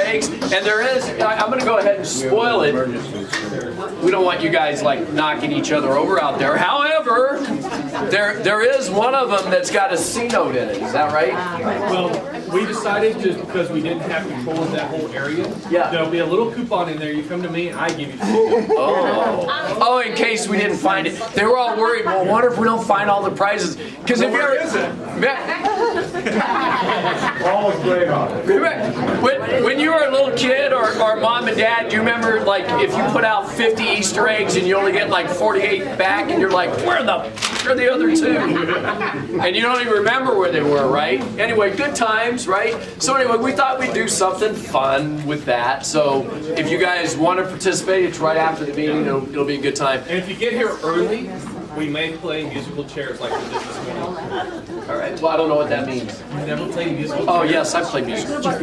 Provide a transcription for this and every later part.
eggs. And there is, I'm going to go ahead and spoil it. We don't want you guys like knocking each other over out there. However, there is one of them that's got a C note in it. Is that right? Well, we decided just because we didn't have control of that whole area, Yeah. there'll be a little coupon in there. You come to me, and I give you the Oh, in case we didn't find it. They were all worried, well, I wonder if we don't find all the prizes. Because if you're... Almost great on it. When you were a little kid or mom and dad, do you remember like if you put out 50 Easter eggs and you only get like 48 back and you're like, where are the other two? And you don't even remember where they were, right? Anyway, good times, right? So anyway, we thought we'd do something fun with that. So if you guys want to participate, it's right after the meeting. It'll be a good time. And if you get here early, we may play musical chairs like we did this morning. All right. Well, I don't know what that means. You never played musical chairs? Oh, yes, I play music. Yeah.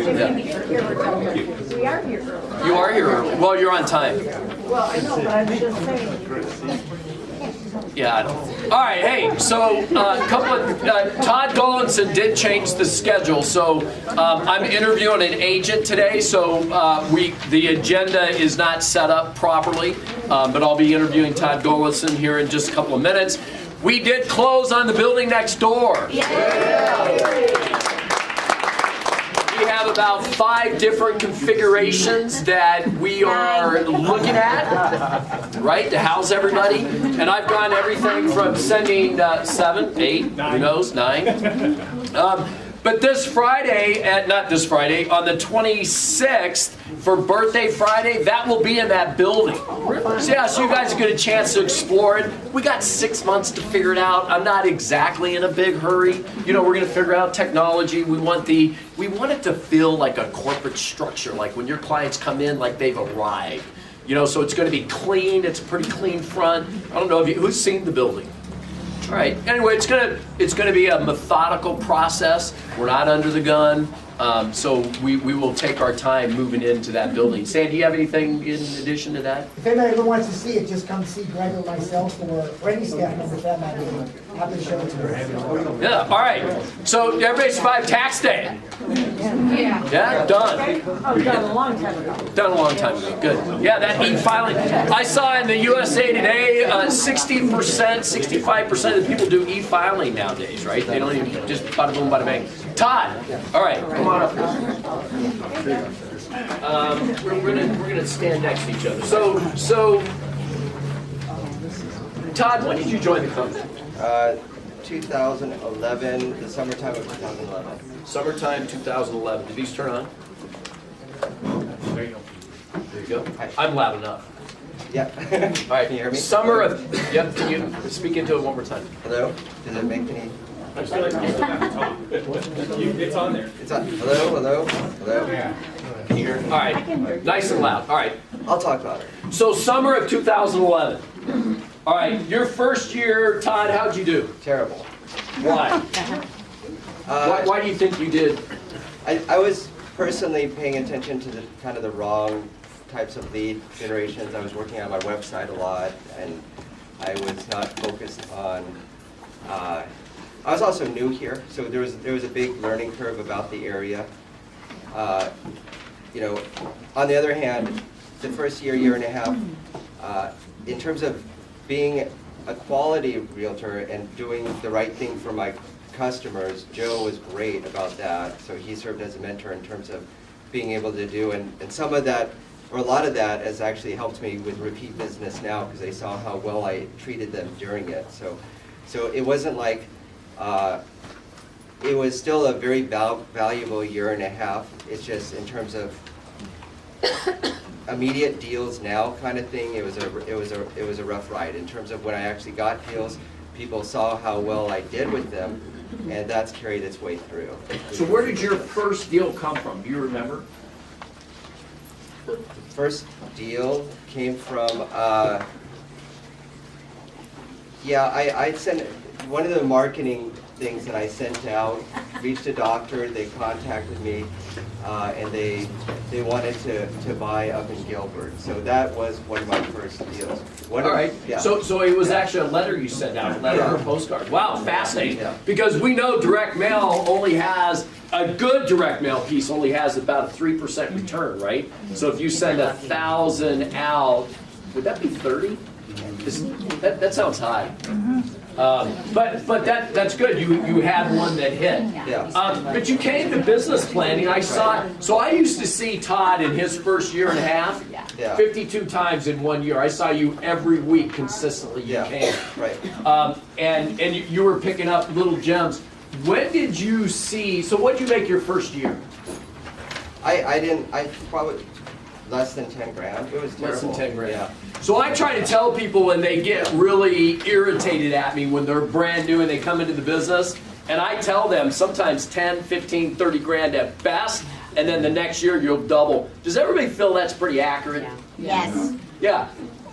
We are here early. You are here early. Well, you're on time. Well, I know, but I was just saying. Yeah, I don't. All right, hey, so Todd Gollinson did change the schedule, so I'm interviewing an agent today, so the agenda is not set up properly, but I'll be interviewing Todd Gollinson here in just a couple of minutes. We did close on the building next door. We have about 5 different configurations that we are looking at, right, to house everybody. And I've gone everything from sending 7, 8, who knows, 9. But this Friday, not this Friday, on the 26th, for Birthday Friday, that will be in that building. So yeah, so you guys get a chance to explore it. We got 6 months to figure it out. I'm not exactly in a big hurry. You know, we're gonna figure out technology. We want it to feel like a corporate structure, like when your clients come in, like they've arrived. You know, so it's gonna be clean. It's a pretty clean front. I don't know if who's seen the building. All right. Anyway, it's gonna be a methodical process. We're not under the gun, so we will take our time moving into that building. Sandy, do you have anything in addition to that? If anybody ever wants to see it, just come see Greg or myself or any staff member for that matter. Happy to show it to you. Yeah. All right. So everybody survived tax day. Yeah. Done. Oh, done a long time ago. Done a long time ago. Good. Yeah, that e-filing. I saw in the USA Today, 60%, 65% of the people do e-filing nowadays, right? They don't even just bada boom, bada bang. Todd. All right. Come on up. We're gonna stand next to each other. So, Todd, when did you join the company? 2011, the summertime of 2011. Summertime 2011. Did these turn on? There you go. There you go. I'm loud enough. Yeah. All right. Can you hear me? Summer of. Yep. Can you speak into it one more time? Hello? Does it make any? It's on there. It's on. Hello? Can you hear me? All right. Nice and loud. All right. I'll talk louder. So summer of 2011. All right. Your first year, Todd. How'd you do? Terrible. Why? Why do you think you did? I was personally paying attention to the kind of the wrong types of lead generations. I was working on my website a lot, and I was not focused on. I was also new here, so there was a big learning curve about the area. You know, on the other hand, the first year and a half, in terms of being a quality realtor and doing the right thing for my customers, Joe was great about that. So he served as a mentor in terms of being able to do, and some of that, or a lot of that, has actually helped me with repeat business now because they saw how well I treated them during it. So it wasn't like, it was still a very valuable year and a half. It's just in terms of immediate deals now kind of thing. It was a rough ride in terms of when I actually got deals. People saw how well I did with them, and that's carried its way through. So where did your first deal come from? Do you remember? The first deal came from, yeah, I sent, one of the marketing things that I sent out, reached a doctor, they contacted me, and they wanted to buy up in Gilbert. So that was one of my first deals. All right. Yeah. So it was actually a letter you sent out, a letter or a postcard. Wow, fascinating. Yeah. Because we know direct mail only has a good direct mail piece only has about a 3% return, right? So if you send 1,000 out, would that be 30? That sounds high. But that's good. You had one that hit. Yeah. But you came to business planning. I saw. So I used to see Todd in his first year and a half, Yeah. 52 times in 1 year. I saw you every week consistently. You Yeah. came. Right. And you were picking up little gems. When did you see? So what did you make your first year? I probably less than 10 grand. It was terrible. Less than 10 grand. Yeah. So I try to tell people when they get really irritated at me when they're brand new and they come into the business, and I tell them sometimes 10, 15, 30 grand at best, and then the next year you'll double. Does everybody feel that's pretty accurate? Yes. Yeah.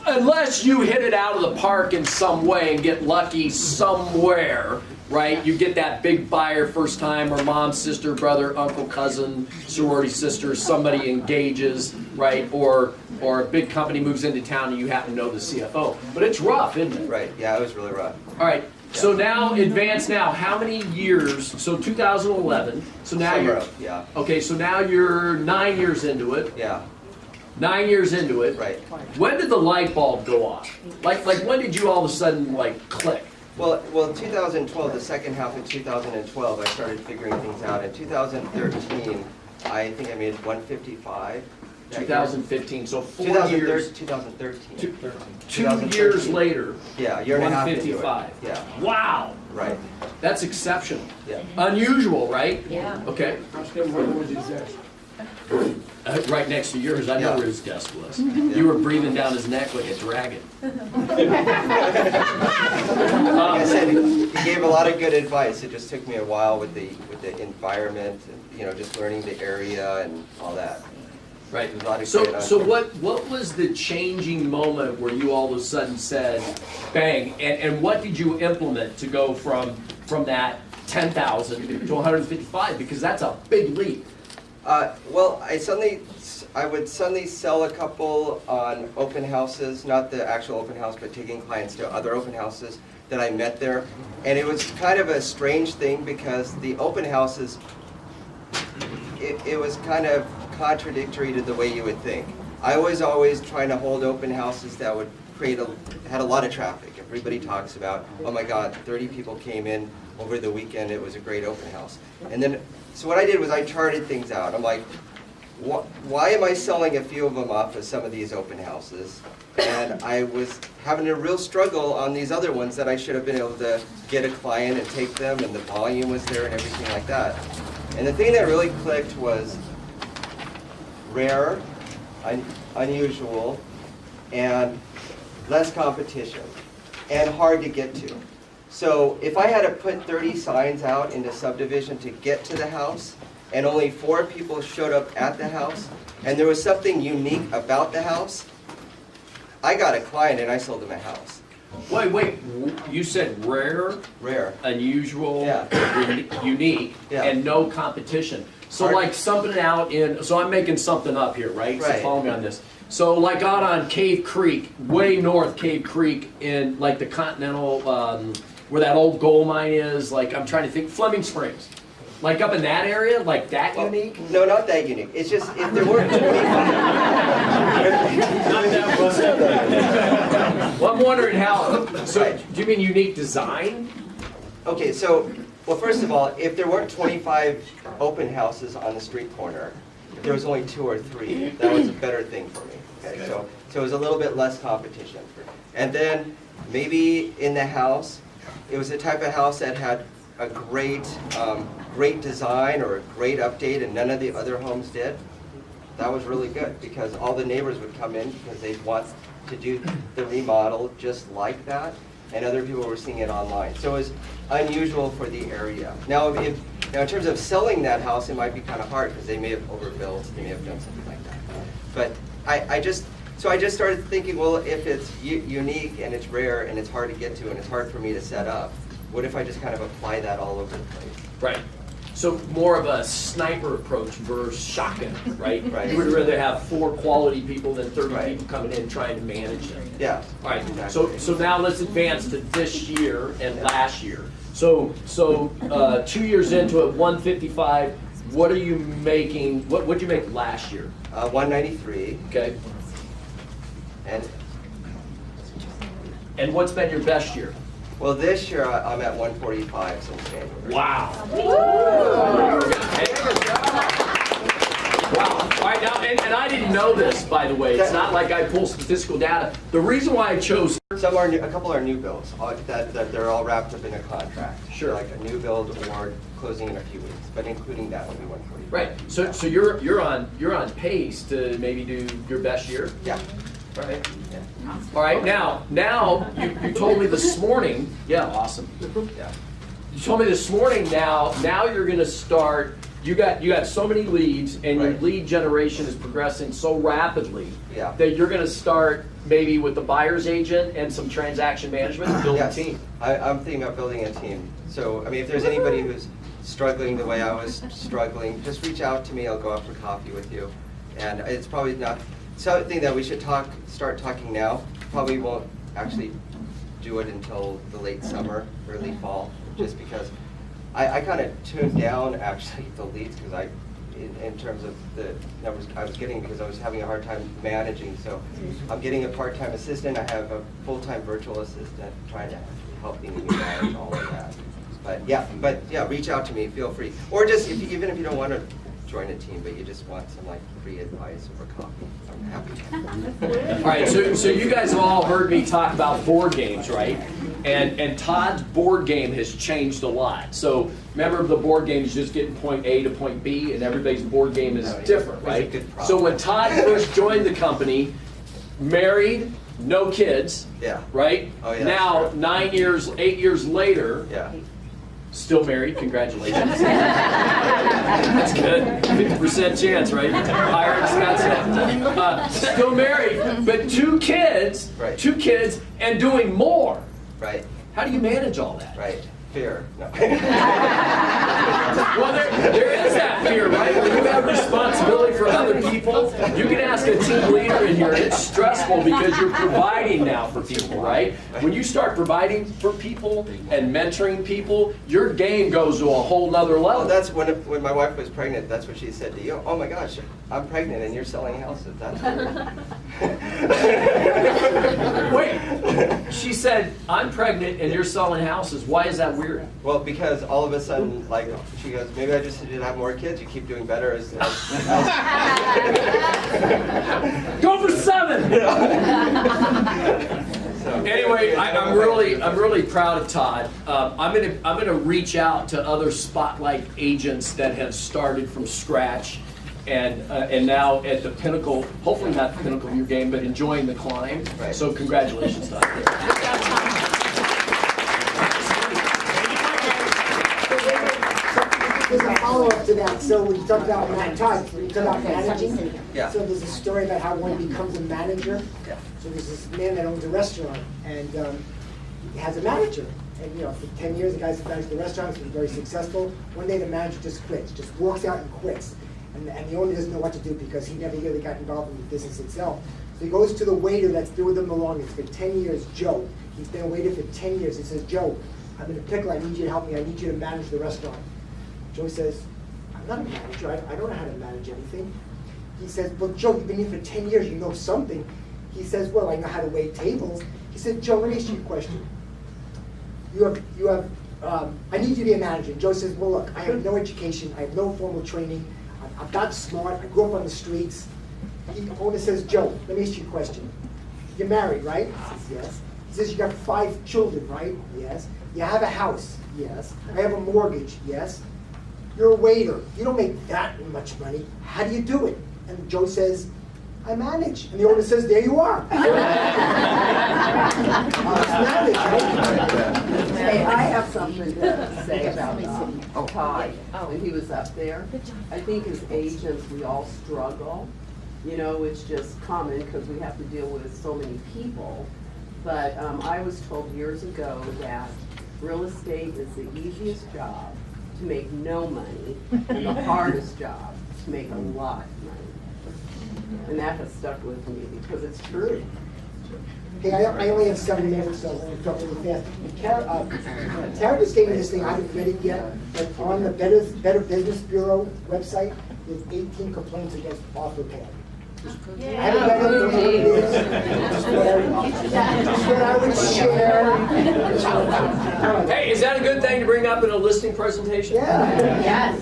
Unless you hit it out of the park in some way and get lucky somewhere, right? You get that big buyer first time, or mom, sister, brother, uncle, cousin, sorority sister, somebody engages, right? Or a big company moves into town and you happen to know the CFO. But it's rough, isn't it? Right. Yeah, it was really rough. All right. So now, advance now. How many years? So 2011. So now Summer you're of, yeah. okay. So now you're 9 years into it. Yeah. 9 years into it. Right. When did the light bulb go off? Like when did you all of a sudden like click? Well, 2012, the second half of 2012, I started figuring things out. In 2013, I think I made 155. that year. 2015. So 4 years. 2013. 2 years later. Yeah, a year and a half into it. 155. Yeah, Wow. right. That's exceptional. Yeah. Unusual, right? Yeah. Okay. Right next to yours, I know Yeah. where his desk was. You were breathing down his neck like a dragon. Like I said, he gave a lot of good advice. It just took me a while with the environment, and, just learning the area and all that. Right. There's a lot of So great what was the changing moment where you all of a sudden said, bang, and what did you implement to go from that 10,000 to 155? Because that's a big leap. Well, I would suddenly sell a couple on open houses, not the actual open house, but taking clients to other open houses that I met there. And it was kind of a strange thing because the open houses, it was kind of contradictory to the way you would think. I was always trying to hold open houses that would had a lot of traffic. Everybody talks about, oh my God, 30 people came in over the weekend, it was a great open house. And then, so what I did was I charted things out. I'm like, why am I selling a few of them off of some of these open houses? And I was having a real struggle on these other ones that I should have been able to get a client and take them, and the volume was there and everything like that. And the thing that really clicked was rare, unusual, and less competition, and hard to get to. So if I had to put 30 signs out in the subdivision to get to the house, and only 4 people showed up at the house, and there was something unique about the house, I got a client and I sold him a house. Wait, you said rare, Rare. unusual, Yeah. unique, Yeah. and no competition. So Hard- like something out in, so I'm making something up here, right? So Right. follow me on this. So like out on Cave Creek, way north Cave Creek in like the Continental, where that old gold mine is, like I'm trying to think, Fleming Springs. Like up in that area, like that Well, unique? no, not that unique. It's just if there weren't 25. Well, I'm wondering how, so Right. do you mean unique design? Okay, so, well, first of all, if there weren't 25 open houses on the street corner, there was only 2 or 3. That was a better thing for me. Okay, so it was a little bit less competition. And then maybe in the house, it was the type of house that had a great design or a great update, and none of the other homes did. That was really good because all the neighbors would come in because they'd want to do the remodel just like that, and other people were seeing it online. So it was unusual for the area. Now, in terms of selling that house, it might be kind of hard because they may have overbuilt, they may have done something like that. But I just started thinking, well, if it's unique and it's rare and it's hard to get to and it's hard for me to set up, what if I just kind of apply that all over the place? Right. So more of a sniper approach versus shotgun, right? Right. You would rather have 4 quality people than 30 Right. people coming in trying to manage them. Yeah. All right. Exactly. So now let's advance to this year and last year. So 2 years into it, 155. what are you making, what'd you make last year? 193, Okay. and And what's been your best year? well, this year I'm at 145 since January. Wow. Wow. All right, now, and I didn't know this, by the way. It's not like I pull statistical data. The reason why I chose Some are a couple are new builds that they're all wrapped up in a contract. Sure. Like a new build or closing in a few weeks, but including that will be 145. right. So you're on pace to maybe do your best year. Yeah. All right. Yeah. All right. Now you told me this morning. Yeah. Awesome. Yeah. You told me this morning. Now you're going to start. You got so many leads, and your Right. lead generation is progressing so rapidly Yeah. that you're going to start maybe with the buyer's agent and some transaction management and build Yes. a team. I'm thinking about building a team. So, I mean, if there's anybody who's struggling the way I was struggling, just reach out to me. I'll go out for coffee with you. And it's probably not something that we should start talking now. Probably won't actually do it until the late summer, early fall, just because I kind of tuned down actually the leads because in terms of the numbers I was getting because I was having a hard time managing. So I'm getting a part-time assistant. I have a full-time virtual assistant trying to help me manage all of that. But yeah, reach out to me. Feel free, or just even if you don't want to join a team, but you just want some like free advice over coffee, I'm happy. All right, so you guys have all heard me talk about board games, right? And Todd's board game has changed a lot. So remember, the board game is just getting point A to point B, and everybody's board game is different, right? It's a good problem. So when Todd first joined the company, married, no kids, Yeah. right? Oh, yeah, Now, that's true. 8 years later, Yeah. still married, congratulations. That's good, 50% chance, right? Higher than Scott said. Still married, but two kids, Right. and doing more. Right. How do you manage all that? Right. Fear. No. Well, there is that fear, right? When you have responsibility for other people, you can ask a team leader in here, and it's stressful because you're providing now for people, right? When you start providing for people and mentoring people, your game goes to a whole nother Well, level. that's when my wife was pregnant. That's what she said to you. Oh my gosh, I'm pregnant and you're selling houses. That's weird. Wait, she said, I'm pregnant and you're selling houses. Why is that weird? Well, because all of a sudden, like, she goes, maybe I just need to have more kids. You keep doing better as Go for 7! so, Anyway, I'm really proud of Todd. I'm gonna reach out to other spotlight agents that have started from scratch and now at the pinnacle, hopefully not the pinnacle of your game, but enjoying the climb. Right. So congratulations, Todd. There's a follow-up to that. So when you talk about Todd, when you talk about managing, Yeah. so there's a story about how one becomes a manager. Yeah. So there's this man that owns a restaurant, and he has a manager. And for 10 years, the guy's managed the restaurant, he's been very successful. One day the manager just quits, just walks out and quits. And the owner doesn't know what to do because he never really got involved in the business itself. So he goes to the waiter that's been with him the longest, for 10 years, Joe. He's been a waiter for 10 years. He says, Joe, I'm in a pickle, I need you to help me, I need you to manage the restaurant. Joe says, I'm not a manager, I don't know how to manage anything. He says, well, Joe, you've been here for 10 years, you know something. He says, well, I know how to wait tables. He said, Joe, let me ask you a question. I need you to be a manager. Joe says, well, look, I have no education, I have no formal training, I'm not smart, I grew up on the streets. The owner says, Joe, let me ask you a question. You're married, right? He says, yes. He says, you got 5 children, right? Yes. You have a house? Yes. I have a mortgage? Yes. You're a waiter. You don't make that much money. How do you do it? And Joe says, I manage. And the owner says, there you are. Manage, right? Hey, I have something to say about Todd. When he was up there, I think as agents, we all struggle. It's just common because we have to deal with so many people. But I was told years ago that real estate is the easiest job to make no money and the hardest job to make a lot of money. And that has stuck with me because it's true. Hey, I only have 7 minutes, so I'm going to talk really fast. Tara just gave me this thing, I haven't read it yet, but on the Better Business Bureau website, there's 18 complaints against OfferPad. I haven't read it, don't know what it is. Just what I would share. Hey, is that a good thing to bring up in a listing presentation? Yeah. Yes.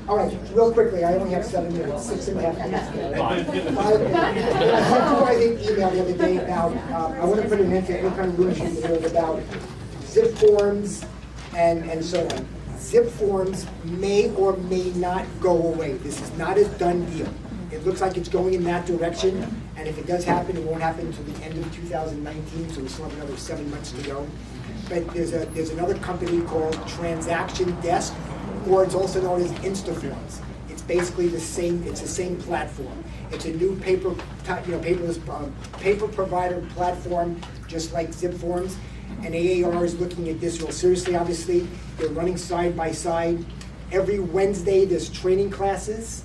All right, real quickly, I only have 7 minutes, 6.5 minutes. 5 minutes. I sent you guys an email the other day about, I want to put an end to any kind of rules about zip forms and so on. Zip forms may or may not go away. This is not a done deal. It looks like it's going in that direction, and if it does happen, it won't happen until the end of 2019, so we still have another 7 months to go. But there's another company called Transaction Desk, or it's also known as InstaForms. It's basically the same. It's the same platform. It's a new paperless paper provider platform, just like Zip Forms. And AAR is looking at this real seriously. Obviously, they're running side by side. Every Wednesday, there's training classes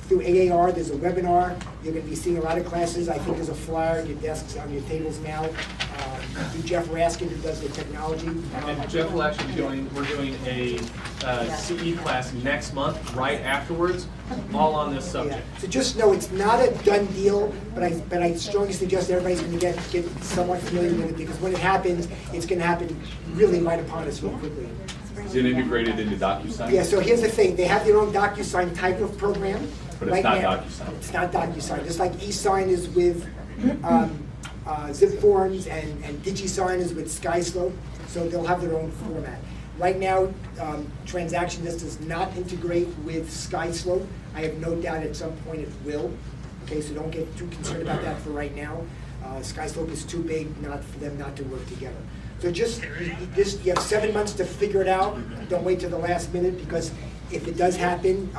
through AAR. There's a webinar. You're going to be seeing a lot of classes. I think there's a flyer on your desks, on your tables now. Jeff Raskin, who does the technology. And Jeff will actually we're doing a CE class next month, right afterwards, all on this subject. Yeah. So just know it's not a done deal, but I strongly suggest everybody's going to get somewhat familiar with it, because when it happens, it's going to happen really right upon us real quickly. Is it integrated into DocuSign? Yeah, so here's the thing. They have their own DocuSign type of program. But it's not DocuSign. It's not DocuSign. Just like eSign is with Zip Forms and DigiSign is with SkySlope, so they'll have their own format. Right now, Transaction List does not integrate with SkySlope. I have no doubt at some point it will. Okay, so don't get too concerned about that for right now. SkySlope is too big for them not to work together. So you have 7 months to figure it out. Don't wait till the last minute, because if it does happen,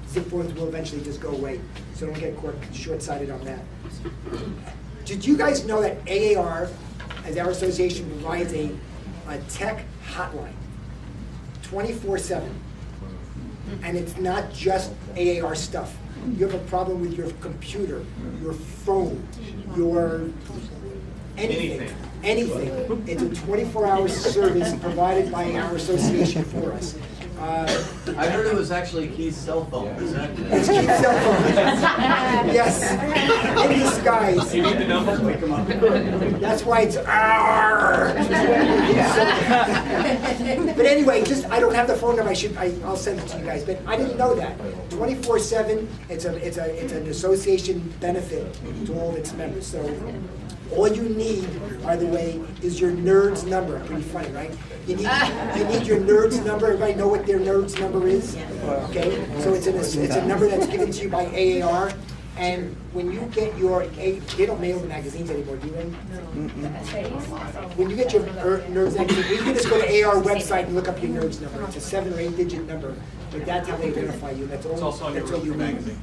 Zip Forms will eventually just go away. So don't get caught short-sighted on that. Did you guys know that AAR, as our association, provides a tech hotline 24/7? And it's not just AAR stuff. You have a problem with your computer, your phone, your anything. It's a 24-hour service provided by our association for us. I heard it was actually Keith's cell phone. Is that? It's Keith's cell phone. Yes, in disguise. You need the number? Wake them up. That's why it's But anyway, I don't have the phone number. I'll send it to you guys. But I didn't know that. 24/7. It's an association benefit to all of its members. So all you need, by the way, is your NERDS number. Pretty funny, right? You need your NERDS number. Everybody know what their NERDS number is? Okay, so it's a number that's given to you by AAR. And when you get they don't mail the magazines anymore, do they? When you get your NERDS magazine, you can just go to AAR website and look up your NERDS number. It's a 7 or 8 digit number, but that's how they identify you. That's all. It's also on your you need. magazine.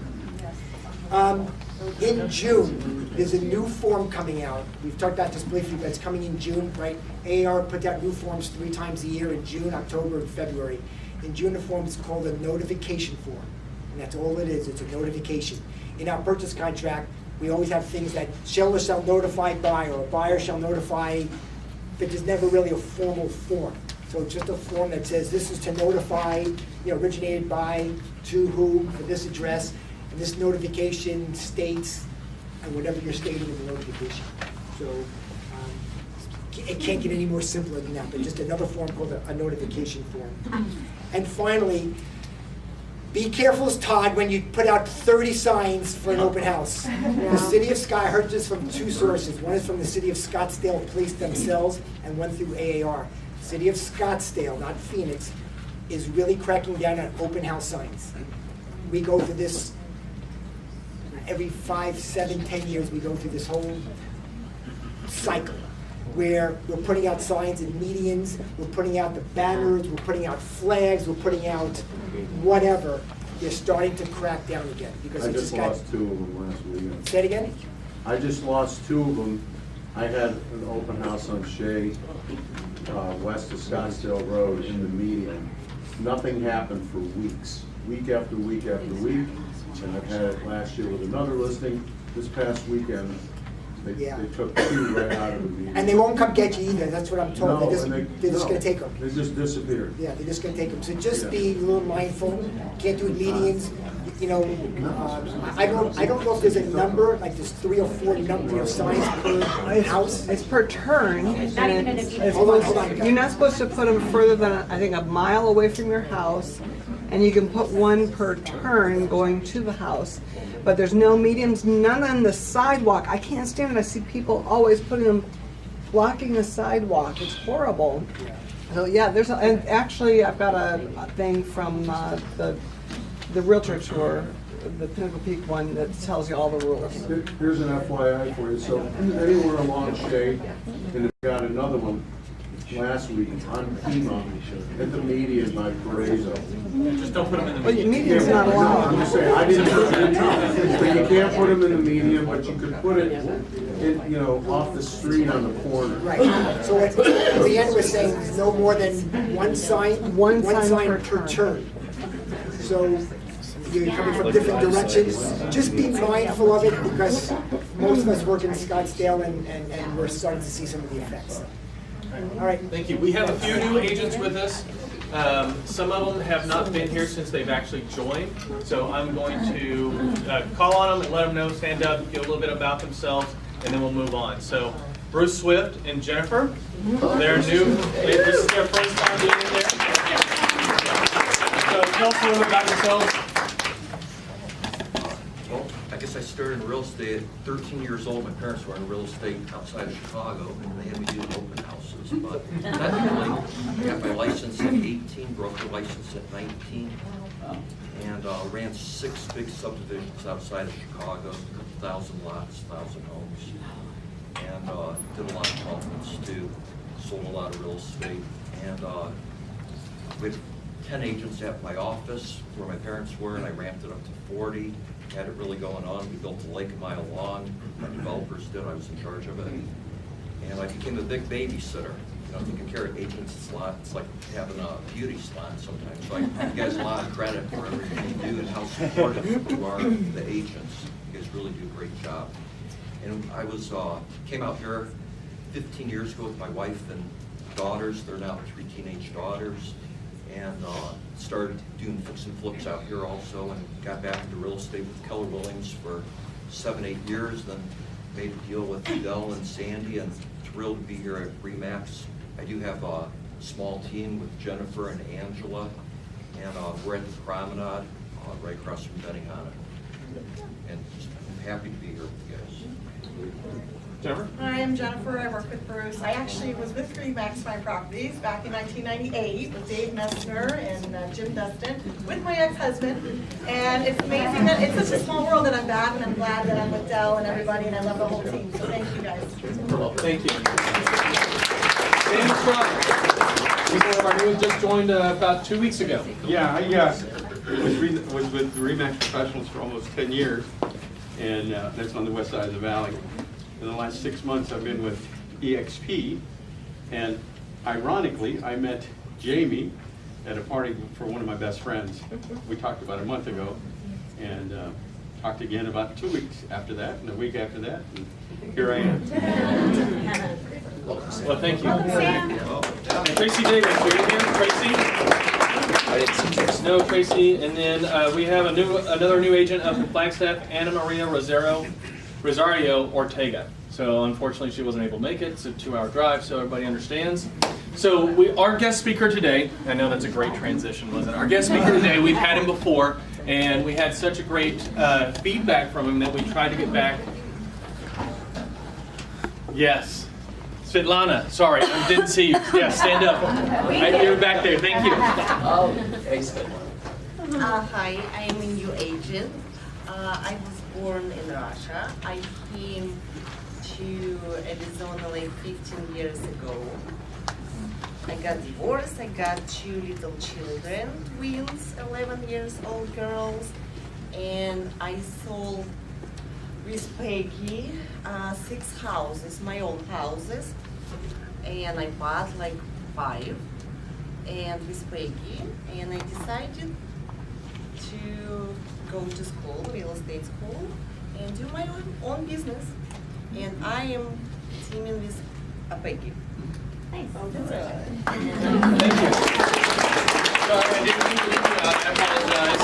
In June, there's a new form coming out. We've talked about this briefly, but it's coming in June, right? AAR puts out new forms 3 times a year, in June, October, and February. In June, the form is called a notification form, and that's all it is. It's a notification. In our purchase contract, we always have things that seller shall notify buyer, or buyer shall notify, but there's never really a formal form. So it's just a form that says this is to notify, originated by, to whom, for this address. This notification states, and whatever you're stating in the notification. So it can't get any more simpler than that, but just another form called a notification form. And finally, be careful as Todd when you put out 30 signs for an open house. The city of Scott, I heard this from 2 sources. One is from the city of Scottsdale Police themselves, and one through AAR. City of Scottsdale, not Phoenix, is really cracking down on open house signs. We go through this every 5, 7, 10 years. We go through this whole cycle where we're putting out signs in medians, we're putting out the banners, we're putting out flags, we're putting out whatever. They're starting to crack down again because I it just just got. lost 2 of them last weekend. Say it again? I just lost 2 of them. I had an open house on Shea, west of Scottsdale Road in the median. Nothing happened for weeks, week after week after week. And I've had it last year with another listing. This past weekend, They Yeah. took 2 right out of the meeting. And they won't come get you either, that's what I'm told. No, They're just, and they're just no, gonna take them. They just disappeared. Yeah, they're just gonna take them. So just be a little mindful, can't do medians. You know, I don't know if there's a number, like there's 3 or 4 number of signs per house. It's per turn. and it's Hold on. You're not supposed to put them further than, I think, a mile away from your house. And you can put 1 per turn going to the house. But there's no mediums, none on the sidewalk. I can't stand it. I see people always putting them, blocking the sidewalk. It's horrible. So yeah, and actually I've got a thing from the realtor tour, the Pinnacle Peak one that tells you all the rules. Here's an FYI for you. So anywhere along Shea, and it got another one last week on Pima at the median by Paraiso. Just don't put them in the Well, meeting. medium's not I'm allowed. just saying, I didn't put it in, but you can't put them in the median, but you could put it in, you know, off the street on the corner. Right, so at the end, we're saying no more than 1 sign, One one sign sign per per turn. So you're coming from different directions, just be mindful of it, because most of us work in Scottsdale and we're starting to see some of the effects. All right. Thank you. We have a few new agents with us. Some of them have not been here since they've actually joined. So I'm going to call on them and let them know, stand up, get a little bit about themselves, and then we'll move on. So Bruce Swift and Jennifer, they're new. This is their first time being in there. So tell us a little bit about yourselves. Well, I guess I started in real estate at 13 years old. My parents were in real estate outside of Chicago, and they had me doing open houses. But technically, I got my license at 18, broker license at 19, and ran 6 big subdivisions outside of Chicago, 1,000 lots, 1,000 homes, and did a lot of developments too. Sold a lot of real estate, and we had 10 agents at my office where my parents were, and I ramped it up to 40. Had it really going on. We built a lake a mile long. My developers did. I was in charge of it. And I became a big babysitter. You know, taking care of agents, it's like having a beauty salon sometimes. So I give you guys a lot of credit for everything you do and how supportive you are of the agents. You guys really do a great job. And I came out here 15 years ago with my wife and daughters. They're now 3 teenage daughters. And started doing fix and flips out here also, and got back into real estate with Keller Williams for 7-8 years, then made a deal with Fidel and Sandy, and thrilled to be here at REMAX. I do have a small team with Jennifer and Angela, and we're at the Promenade, right across from Benihana. And just happy to be here with you guys. Jennifer? Hi, I'm Jennifer. I work with Bruce. I actually was with REMAX My Properties back in 1998 with Dave Messner and Jim Dustin with my ex-husband. And it's amazing that it's such a small world that I'm back, and I'm glad that I'm with Dell and everybody, and I love the whole team. So thank you guys. Thank you. Dan Strunk. Our new just joined about 2 weeks ago. Yeah, I was with REMAX Professionals for almost 10 years, and that's on the west side of the valley. In the last 6 months, I've been with EXP, and ironically, I met Jamie at a party for one of my best friends. We talked about a month ago, and talked again about 2 weeks after that, and a week after that, and here I am. Well, thank you. Tracy Davis, are you here, Tracy? No, Tracy. And then we have another new agent up in Flagstaff, Ana Maria Rosario Ortega. So unfortunately she wasn't able to make it. It's a 2-hour drive, so everybody understands. So our guest speaker today, I know that's a great transition, wasn't it? Our guest speaker today, we've had him before, and we had such a great feedback from him that we tried to get back. Yes. Svetlana, sorry, I didn't see you. Yeah, stand up. You're back there, thank you. Oh, hey, Svetlana. Hi, I am a new agent. I was born in Russia. I came to Arizona like 15 years ago. I got divorced. I got 2 little children, twins, 11 years old girls, and I sold with Peggy 6 houses, my own houses, and I bought like 5, and with Peggy, and I decided to go to school, real estate school, and do my own business. and I am teaming with a Peggy. Thank you. Sorry, I didn't mean to leave you out. I apologize.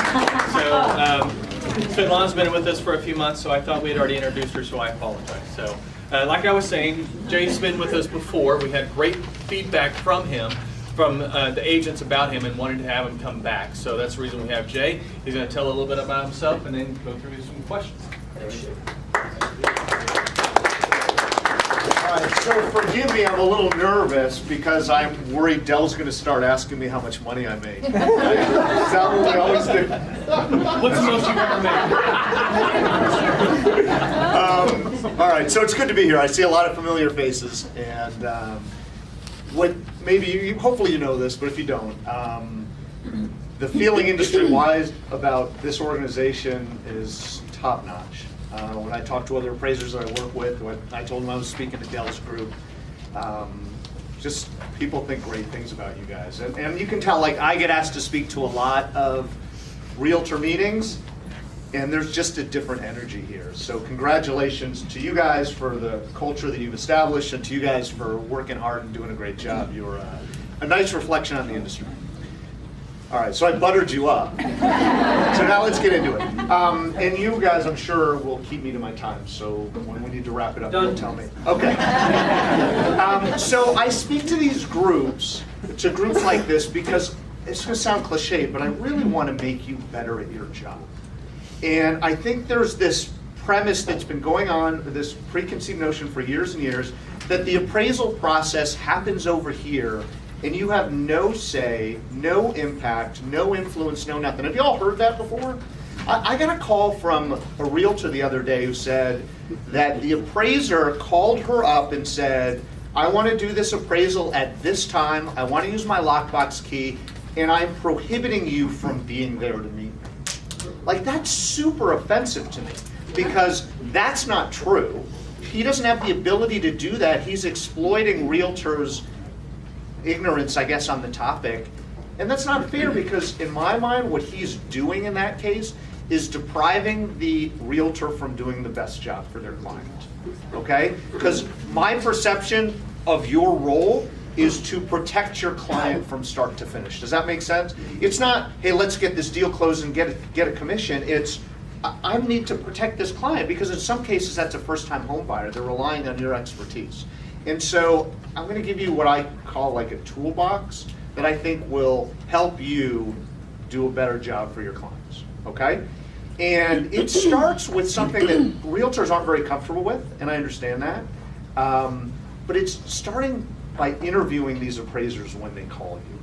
So, Svetlan's been with us for a few months, so I thought we had already introduced her, so I apologize. So, like I was saying, Jay's been with us before. We had great feedback from him, from the agents about him, and wanted to have him come back. So that's the reason we have Jay. He's going to tell a little bit about himself and then go through some questions. All right, so forgive me, I'm a little nervous because I'm worried Dell's going to start asking me how much money I made. Is that what we always do? What's the most you've ever made? All right, so it's good to be here. I see a lot of familiar faces, and what hopefully you know this, but if you don't, the feeling industry-wise about this organization is top-notch. When I talk to other appraisers that I work with, when I told them I was speaking to Dell's group, just people think great things about you guys. And you can tell, like, I get asked to speak to a lot of realtor meetings, and there's just a different energy here. So congratulations to you guys for the culture that you've established, and to you guys for working hard and doing a great job. You're a nice reflection on the industry. All right, so I buttered you up. So now let's get into it. And you guys, I'm sure, will keep me to my time. So when we need to wrap it up, you'll tell me. Okay. So I speak to these groups, to groups like this, because it's going to sound cliche, but I really want to make you better at your job. And I think there's this premise that's been going on, this preconceived notion for years and years, that the appraisal process happens over here and you have no say, no impact, no influence, no nothing. Have you all heard that before? I got a call from a realtor the other day who said that the appraiser called her up and said, I want to do this appraisal at this time, I want to use my lockbox key, and I'm prohibiting you from being there to meet me. Like, that's super offensive to me, because that's not true. He doesn't have the ability to do that. He's exploiting realtors' ignorance, I guess, on the topic. And that's not fair, because in my mind, what he's doing in that case is depriving the realtor from doing the best job for their client. Okay? Because my perception of your role is to protect your client from start to finish. Does that make sense? It's not, hey, let's get this deal closed and get a commission. It's, I need to protect this client, because in some cases that's a first-time home buyer. They're relying on your expertise. And so I'm going to give you what I call like a toolbox that I think will help you do a better job for your clients, okay? And it starts with something that realtors aren't very comfortable with, and I understand that. But it's starting by interviewing these appraisers when they call you.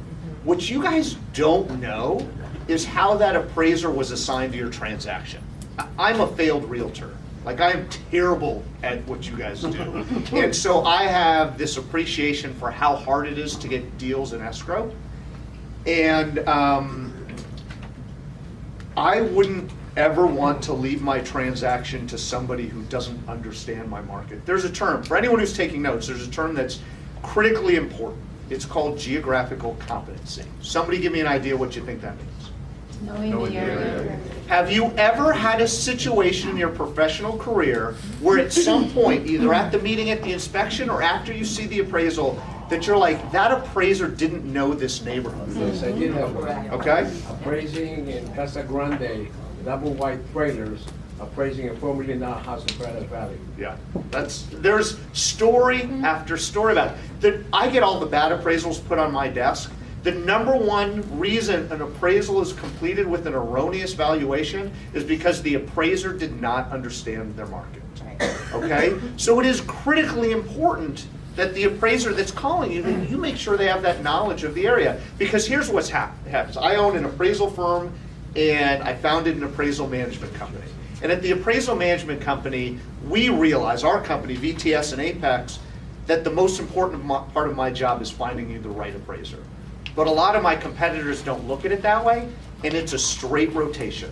What you guys don't know is how that appraiser was assigned to your transaction. I'm a failed realtor. Like, I'm terrible at what you guys do. And so I have this appreciation for how hard it is to get deals in escrow. And I wouldn't ever want to leave my transaction to somebody who doesn't understand my market. There's a term, for anyone who's taking notes, there's a term that's critically important. It's called geographical competency. Somebody give me an idea what you think that means. Knowing the area. Have you ever had a situation in your professional career where at some point, either at the meeting, at the inspection, or after you see the appraisal, that you're like, that appraiser didn't know this neighborhood? Yes, I did have one. Okay? Appraising in Casa Grande, double white trailers, appraising a $4 million house in Paradise Valley. Yeah, there's story after story about it. I get all the bad appraisals put on my desk. The number one reason an appraisal is completed with an erroneous valuation is because the appraiser did not understand their market. Okay? So it is critically important that the appraiser that's calling you, that you make sure they have that knowledge of the area. Because here's what's happens. I own an appraisal firm, and I founded an appraisal management company. And at the appraisal management company, we realize, our company, VTS and Apex, that the most important part of my job is finding you the right appraiser. But a lot of my competitors don't look at it that way, and it's a straight rotation.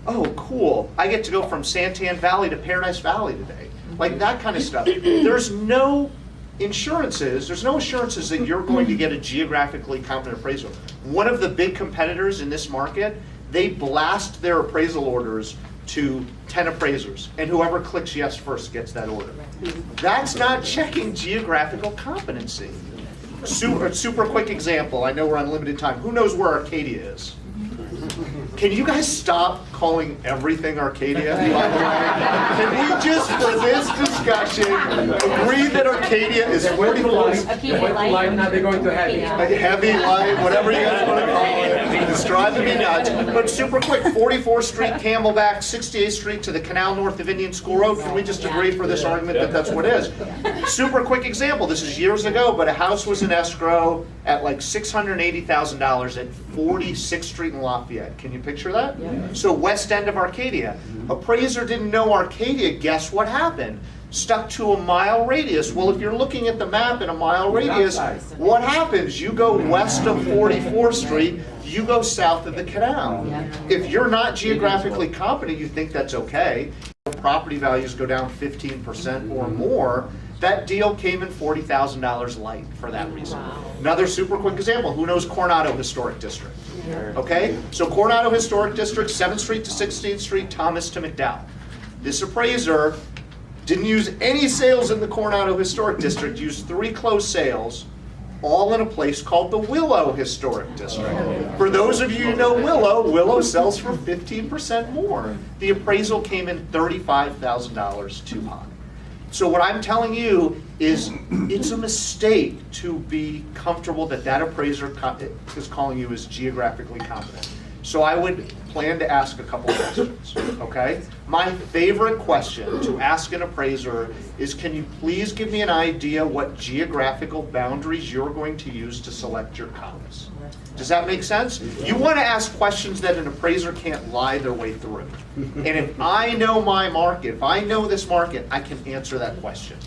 Oh, cool. I get to go from Santan Valley to Paradise Valley today. Like that kind of stuff. There's no assurances that you're going to get a geographically competent appraiser. One of the big competitors in this market, they blast their appraisal orders to 10 appraisers, and whoever clicks yes first gets that order. That's not checking geographical competency. Super quick example, I know we're on limited time. Who knows where Arcadia is? Can you guys stop calling everything Arcadia, by the way? Can we just, for this discussion, agree that Arcadia is 44? Light, now they're going to heavy. Heavy, light, whatever you guys want to call it. It's driving me nuts. But super quick, 44th Street, Camelback, 68th Street to the canal north of Indian School Road. Can we just agree for this argument that that's what it is? Super quick example. This is years ago, but a house was in escrow at like $680,000 at 46th Street in Lafayette. Can you picture that? Yeah. So west end of Arcadia. Appraiser didn't know Arcadia. Guess what happened? Stuck to a mile radius. Well, if you're looking at the map in a mile radius, what happens? You go west of 44th Street, you go south of the canal. If you're not geographically competent, you think that's okay. Property values go down 15% or more. That deal came in $40,000 light for that reason. Another super quick example, who knows Coronado Historic District? Okay, so Coronado Historic District, 7th Street to 16th Street, Thomas to McDowell. This appraiser didn't use any sales in the Coronado Historic District, used 3 closed sales, all in a place called the Willow Historic District. For those of you who know Willow sells for 15% more. The appraisal came in $35,000 too high. So what I'm telling you is it's a mistake to be comfortable that that appraiser is calling you as geographically competent. So I would plan to ask a couple of questions, okay? My favorite question to ask an appraiser is, can you please give me an idea what geographical boundaries you're going to use to select your comps? Does that make sense? You want to ask questions that an appraiser can't lie their way through. And if I know my market, if I know this market, I can answer that question,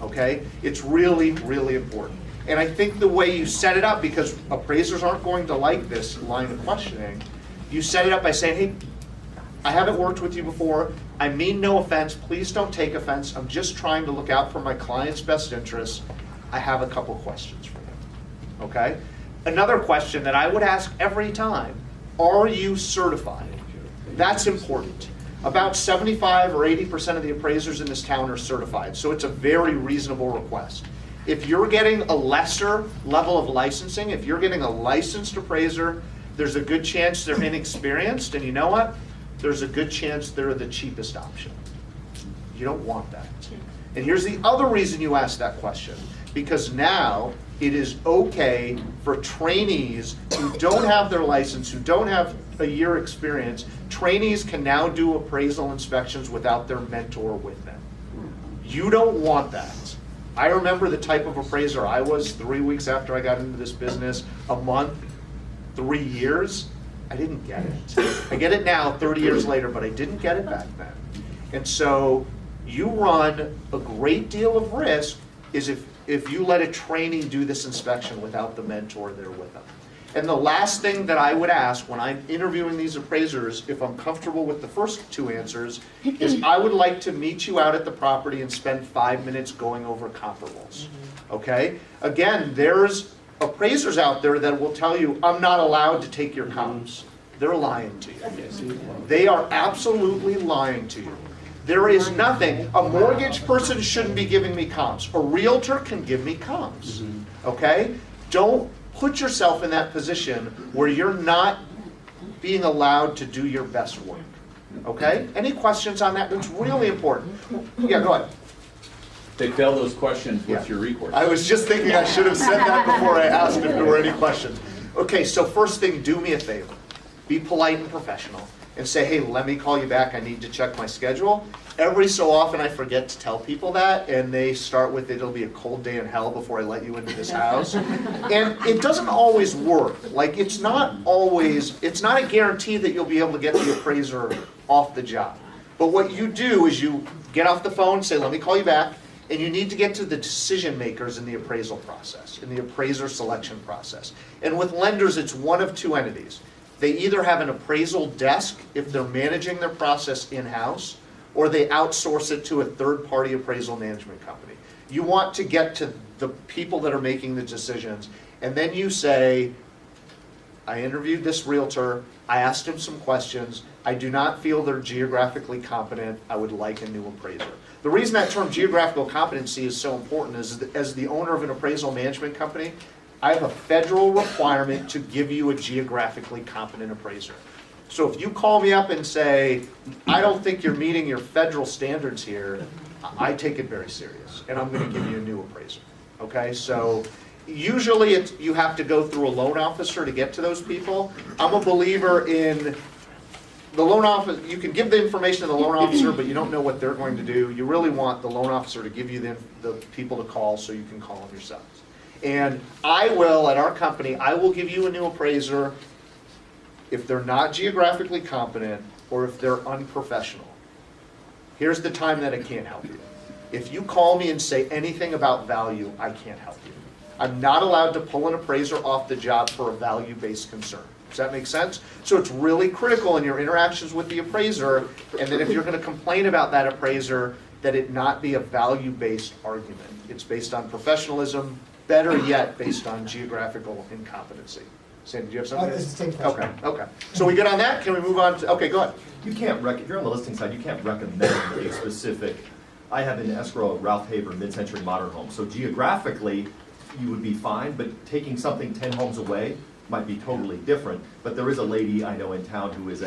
okay? It's really, really important. And I think the way you set it up, because appraisers aren't going to like this line of questioning, you set it up by saying, hey, I haven't worked with you before. I mean no offense. Please don't take offense. I'm just trying to look out for my client's best interests. I have a couple questions for you, okay? Another question that I would ask every time, are you certified? That's important. About 75 or 80% of the appraisers in this town are certified, so it's a very reasonable request. If you're getting a lesser level of licensing, if you're getting a licensed appraiser, there's a good chance they're inexperienced, and you know what? There's a good chance they're the cheapest option. You don't want that. And here's the other reason you ask that question, because now it is okay for trainees who don't have their license, who don't have a year experience, trainees can now do appraisal inspections without their mentor with them. You don't want that. I remember the type of appraiser I was 3 weeks after I got into this business, a month, 3 years. I didn't get it. I get it now 30 years later, but I didn't get it back then. And so you run a great deal of risk is if you let a trainee do this inspection without the mentor there with them. And the last thing that I would ask when I'm interviewing these appraisers, if I'm comfortable with the first 2 answers, is I would like to meet you out at the property and spend 5 minutes going over comparables, okay? Again, there's appraisers out there that will tell you, I'm not allowed to take your comps. They're lying to you. They are absolutely lying to you. There is nothing, a mortgage person shouldn't be giving me comps. A realtor can give me comps, okay? Don't put yourself in that position where you're not being allowed to do your best work, okay? Any questions on that? It's really important. Yeah, go ahead. They fail those questions, what's your recourse? I was just thinking I should have said that before I asked if there were any questions. Okay, so first thing, do me a favor. Be polite and professional and say, hey, let me call you back. I need to check my schedule. Every so often I forget to tell people that, and they start with, it'll be a cold day in hell before I let you into this house. And it doesn't always work. Like, it's not a guarantee that you'll be able to get the appraiser off the job. But what you do is you get off the phone, say, let me call you back, and you need to get to the decision makers in the appraisal process, in the appraiser selection process. And with lenders, it's one of 2 entities. They either have an appraisal desk if they're managing their process in-house, or they outsource it to a third-party appraisal management company. You want to get to the people that are making the decisions, and then you say, I interviewed this realtor, I asked him some questions, I do not feel they're geographically competent, I would like a new appraiser. The reason that term geographical competency is so important is that as the owner of an appraisal management company, I have a federal requirement to give you a geographically competent appraiser. So if you call me up and say, I don't think you're meeting your federal standards here, I take it very serious, and I'm gonna give you a new appraiser, okay? So usually you have to go through a loan officer to get to those people. I'm a believer in the loan officer. You can give the information to the loan officer, but you don't know what they're going to do. You really want the loan officer to give you the people to call so you can call them yourselves. And I will, at our company, I will give you a new appraiser if they're not geographically competent or if they're unprofessional. Here's the time that I can't help you. If you call me and say anything about value, I can't help you. I'm not allowed to pull an appraiser off the job for a value-based concern. Does that make sense? So it's really critical in your interactions with the appraiser, and then if you're going to complain about that appraiser, that it not be a value-based argument. It's based on professionalism, better yet, based on geographical incompetency. Sam, do you have something? It's the same question. Okay. So we good on that? Can we move on to, okay, go ahead. You can't, if you're on the listing side, you can't recommend a specific, I have in escrow a Ralph Haver mid-century modern home. So geographically, you would be fine, but taking something 10 homes away might be totally different. But there is a lady I know in town who is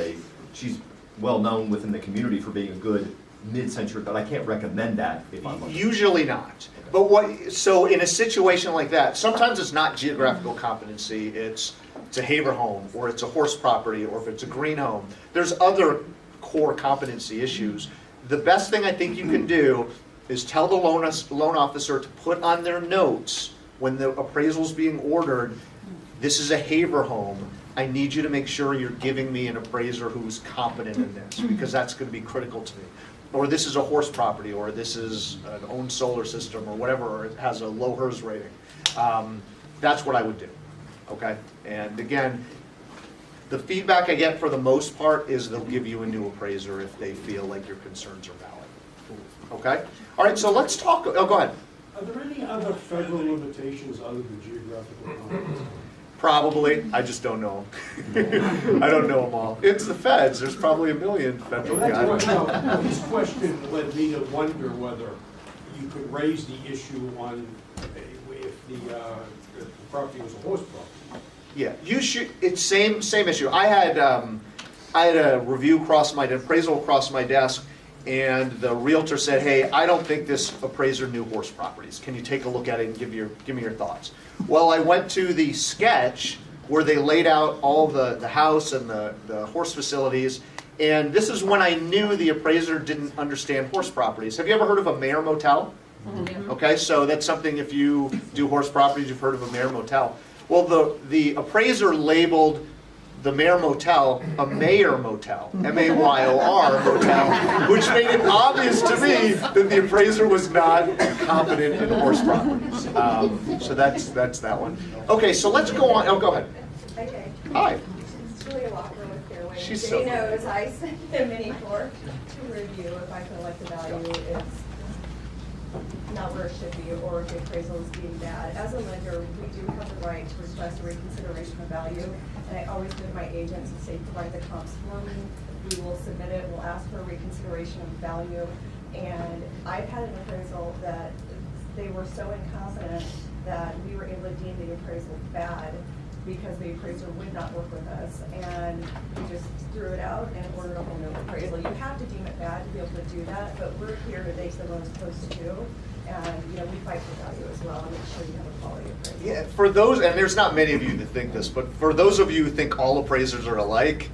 she's well known within the community for being a good mid-century, but I can't recommend that if I'm looking. Usually not. But so in a situation like that, sometimes it's not geographical competency, it's a Haver home, or it's a horse property, or if it's a green home. There's other core competency issues. The best thing I think you can do is tell the loan officer to put on their notes when the appraisal's being ordered, this is a Haver home, I need you to make sure you're giving me an appraiser who's competent in this, because that's going to be critical to me. Or this is a horse property, or this is an owned solar system, or whatever, or it has a low HERS rating. That's what I would do, okay? And again, the feedback I get for the most part is they'll give you a new appraiser if they feel like your concerns are valid, okay? All right, so let's talk, oh, go ahead. Are there any other federal limitations other than geographical competency? Probably, I just don't know them. I don't know them all. It's the feds, there's probably a million federal. His question led me to wonder whether you could raise the issue on if the property was a horse property. Yeah, you should, it's same issue. I had a review an appraisal across my desk, and the realtor said, hey, I don't think this appraiser knew horse properties. Can you take a look at it and give me your thoughts? Well, I went to the sketch where they laid out all the house and the horse facilities, and this is when I knew the appraiser didn't understand horse properties. Have you ever heard of a mare motel? Mm-hmm. Okay, so that's something, if you do horse properties, you've heard of a mare motel. Well, the appraiser labeled the Mare Motel a Mayor Motel, M-A-Y-O-R motel, which made it obvious to me that the appraiser was not competent in horse properties. So that's that one. Okay, so let's go on. Oh, go ahead. Okay. Hi. It's Julia Walker with Fairway. She's Jay so knows I sent the mini for to review if I feel like the value is not where it should be, or if the appraisal is being bad. As a lender, we do have the right to request a reconsideration of value, and I always give my agents and say provide the comps for me. We will submit it, we'll ask for a reconsideration of value, and I've had an appraisal that they were so incompetent that we were able to deem the appraisal bad because the appraiser would not work with us, and we just threw it out and ordered a whole new appraisal. You have to deem it bad to be able to do that, but we're here to make the loans close to, and we fight for value as well and make sure you have a quality appraisal. Yeah, for those, and there's not many of you that think this, but for those of you who think all appraisers are alike,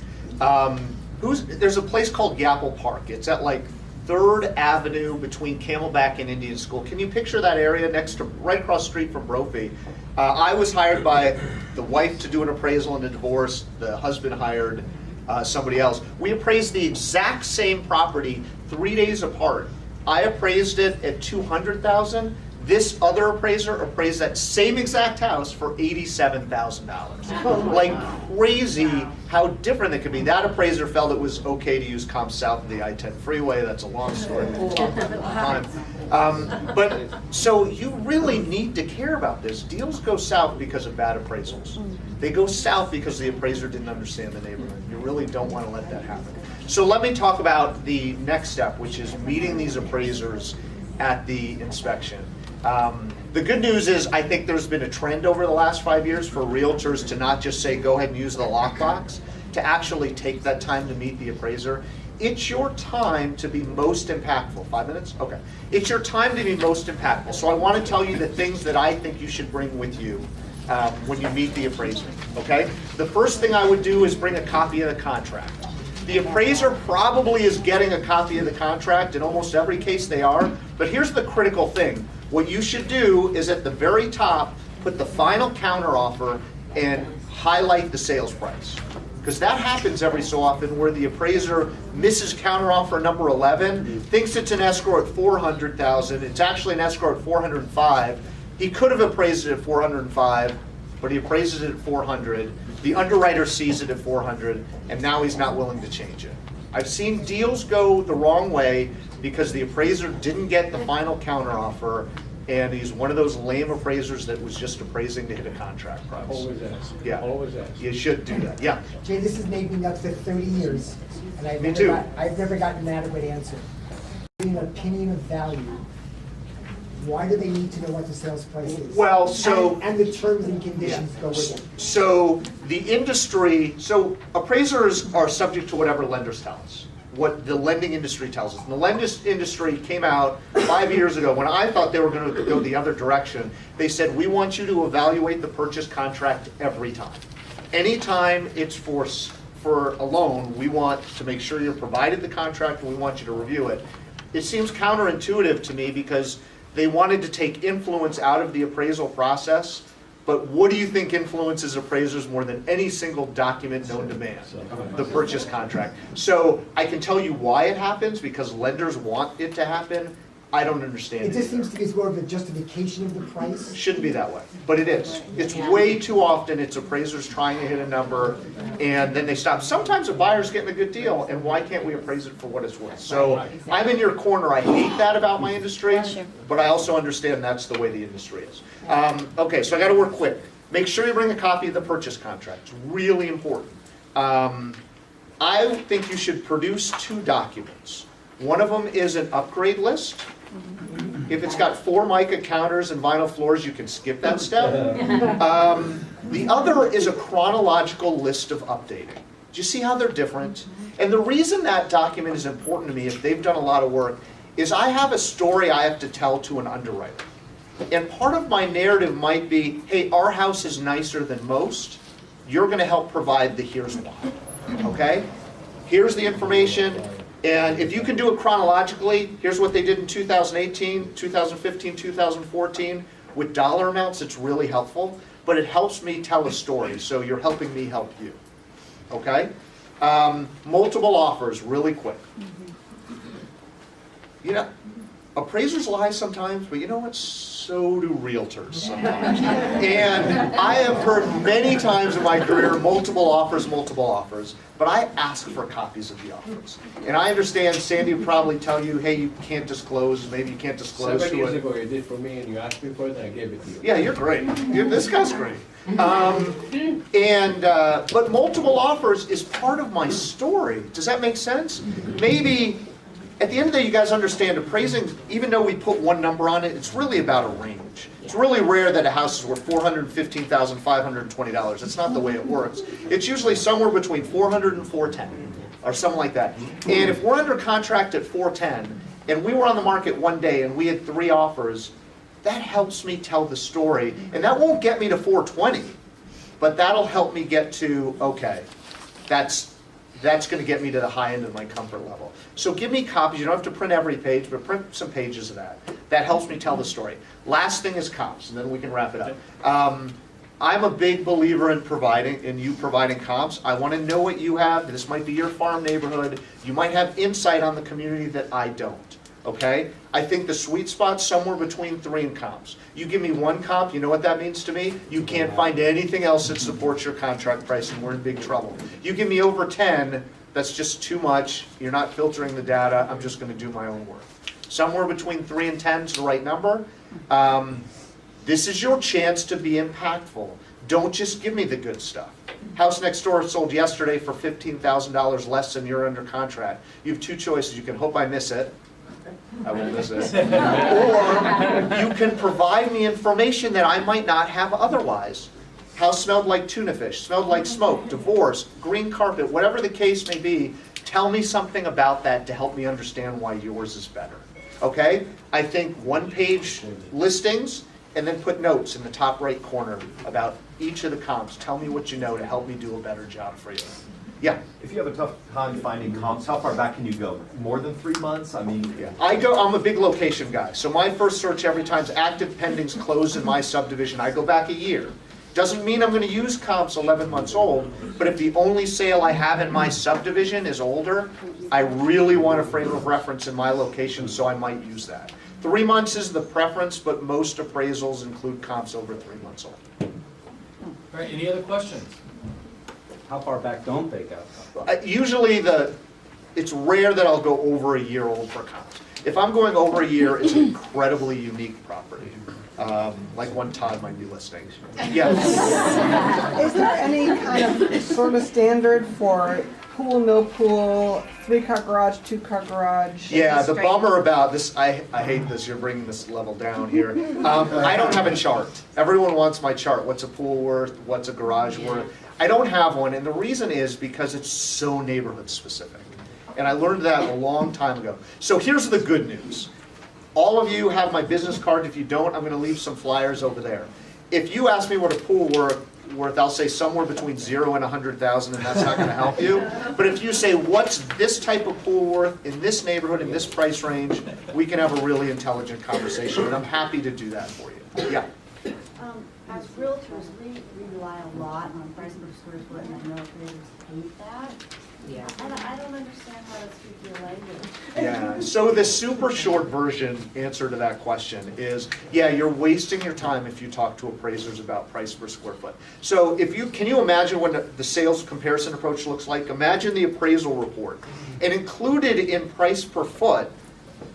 there's a place called Yapple Park. It's at like 3rd Avenue between Camelback and Indian School. Can you picture that area right across the street from Brophy? I was hired by the wife to do an appraisal in a divorce. The husband hired somebody else. We appraised the exact same property 3 days apart. I appraised it at $200,000. This other appraiser appraised that same exact house for $87,000. Like crazy how different it could be. That appraiser felt it was okay to use comps south of the I-10 freeway. That's a long story. We'll talk about it another time. But so you really need to care about this. Deals go south because of bad appraisals. They go south because the appraiser didn't understand the neighborhood. You really don't want to let that happen. So let me talk about the next step, which is meeting these appraisers at the inspection. The good news is I think there's been a trend over the last 5 years for realtors to not just say go ahead and use the lockbox, to actually take that time to meet the appraiser. It's your time to be most impactful. 5 minutes? Okay. It's your time to be most impactful. So I want to tell you the things that I think you should bring with you when you meet the appraiser, okay? The first thing I would do is bring a copy of the contract. The appraiser probably is getting a copy of the contract. In almost every case they are. But here's the critical thing. What you should do is at the very top, put the final counteroffer and highlight the sales price. Because that happens every so often where the appraiser misses counteroffer number 11, thinks it's an escrow at $400,000. It's actually an escrow at $405,000. He could have appraised it at $405,000, but he appraises it at $400,000. The underwriter sees it at $400,000, and now he's not willing to change it. I've seen deals go the wrong way because the appraiser didn't get the final counteroffer, and he's one of those lame appraisers that was just appraising to hit a contract price. Always ask. Yeah. Always ask. You should do that. Yeah. Jay, this has made me nuts for 30 years, and Me too. I've never gotten an adequate answer. An opinion of value. Why do they need to know what the sales price is? Well, so and the terms and conditions go with it. So the industry, so appraisers are subject to whatever lenders tell us, what the lending industry tells us. And the lending industry came out 5 years ago when I thought they were going to go the other direction. They said, we want you to evaluate the purchase contract every time. Anytime it's for a loan, we want to make sure you're provided the contract and we want you to review it. It seems counterintuitive to me because they wanted to take influence out of the appraisal process, but what do you think influences appraisers more than any single document known to man? The purchase contract. So I can tell you why it happens, because lenders want it to happen. I don't understand it. It just seems to be more of a justification of the price. Shouldn't be that way, but it is. It's way too often it's appraisers trying to hit a number and then they stop. Sometimes a buyer's getting a good deal and why can't we appraise it for what it's worth? So I'm in your corner. I hate that about my industry, but I also understand that's the way the industry is. Okay, so I gotta work quick. Make sure you bring a copy of the purchase contract. It's really important. I think you should produce 2 documents. One of them is an upgrade list. If it's got 4 mica counters and vinyl floors, you can skip that step. The other is a chronological list of updating. Do you see how they're different? And the reason that document is important to me, if they've done a lot of work, is I have a story I have to tell to an underwriter. And part of my narrative might be, hey, our house is nicer than most. You're going to help provide the here's why. Okay? Here's the information. And if you can do it chronologically, here's what they did in 2018, 2015, 2014. With dollar amounts, it's really helpful. But it helps me tell a story, so you're helping me help you. Okay? Multiple offers, really quick. You know, appraisers lie sometimes, but you know what? So do realtors sometimes. And I have heard many times in my career multiple offers, but I ask for copies of the offers. And I understand Sandy would probably tell you, hey, you can't disclose, maybe you can't disclose. 7 years ago you did for me and you asked me for it and I gave it to you. Yeah, you're great. This guy's great. But multiple offers is part of my story. Does that make sense? Maybe at the end of the day, you guys understand appraising, even though we put one number on it, it's really about a range. It's really rare that a house is worth $415,520. That's not the way it works. It's usually somewhere between $400 and $410 or something like that. And if we're under contract at $410 and we were on the market one day and we had 3 offers, that helps me tell the story. And that won't get me to $420, but that'll help me get to, okay, that's going to get me to the high end of my comfort level. So give me copies. You don't have to print every page, but print some pages of that. That helps me tell the story. Last thing is comps, and then we can wrap it up. I'm a big believer in you providing comps. I want to know what you have. This might be your farm neighborhood. You might have insight on the community that I don't. okay? I think the sweet spot's somewhere between 3 and comps. You give me 1 comp, you know what that means to me? You can't find anything else that supports your contract price, and we're in big trouble. You give me over 10, that's just too much. You're not filtering the data. I'm just going to do my own work. Somewhere between 3 and 10 is the right number. This is your chance to be impactful. Don't just give me the good stuff. House next door sold yesterday for $15,000 less than you're under contract. You have 2 choices. You can hope I miss it. I will miss it. Or you can provide me information that I might not have otherwise. House smelled like tuna fish, smelled like smoke, divorce, green carpet, whatever the case may be. Tell me something about that to help me understand why yours is better. Okay? I think 1-page listings, and then put notes in the top right corner about each of the comps. Tell me what you know to help me do a better job for you. Yeah? If you have a tough time finding comps, how far back can you go? More than 3 months? I mean, Yeah. I'm a big location guy. So my first search every time is active pendings closed in my subdivision. I go back a year. Doesn't mean I'm going to use comps 11 months old, but if the only sale I have in my subdivision is older, I really want a frame of reference in my location, so I might use that. 3 months is the preference, but most appraisals include comps over 3 months old. All right, any other questions? How far back don't they go? Usually it's rare that I'll go over a year old for comps. If I'm going over a year, it's an incredibly unique property. Like one Todd might be listing. Yes. Is there any kind of sort of standard for pool, no pool, 3-car garage, 2-car garage? Yeah, the bummer about this, I hate this, you're bringing this level down here. I don't have a chart. Everyone wants my chart. What's a pool worth? What's a garage worth? I don't have one, and the reason is because it's so neighborhood specific. And I learned that a long time ago. So here's the good news. All of you have my business card. If you don't, I'm going to leave some flyers over there. If you ask me what a pool worth, I'll say somewhere between 0 and 100,000, and that's not going to help you. But if you say, what's this type of pool worth in this neighborhood, in this price range, we can have a really intelligent conversation, and I'm happy to do that for you. Yeah. As realtors, we rely a lot on price per square foot, and I know creators hate that. Yeah. I don't understand how to speak your language. Yeah, so the super short version answer to that question is, yeah, you're wasting your time if you talk to appraisers about price per square foot. So can you imagine what the sales comparison approach looks like? Imagine the appraisal report. And included in price per foot,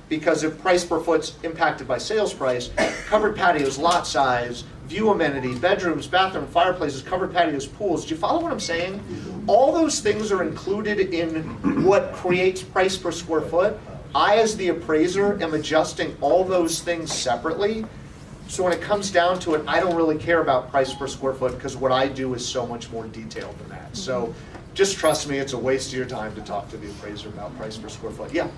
because if price per foot's impacted by sales price, covered patios, lot size, view amenity, bedrooms, bathroom, fireplaces, covered patios, pools. Do you follow what I'm saying? All those things are included in what creates price per square foot. I, as the appraiser, am adjusting all those things separately. So when it comes down to it, I don't really care about price per square foot because what I do is so much more detailed than that. So just trust me, it's a waste of your time to talk to the appraiser about price per square foot. Yeah?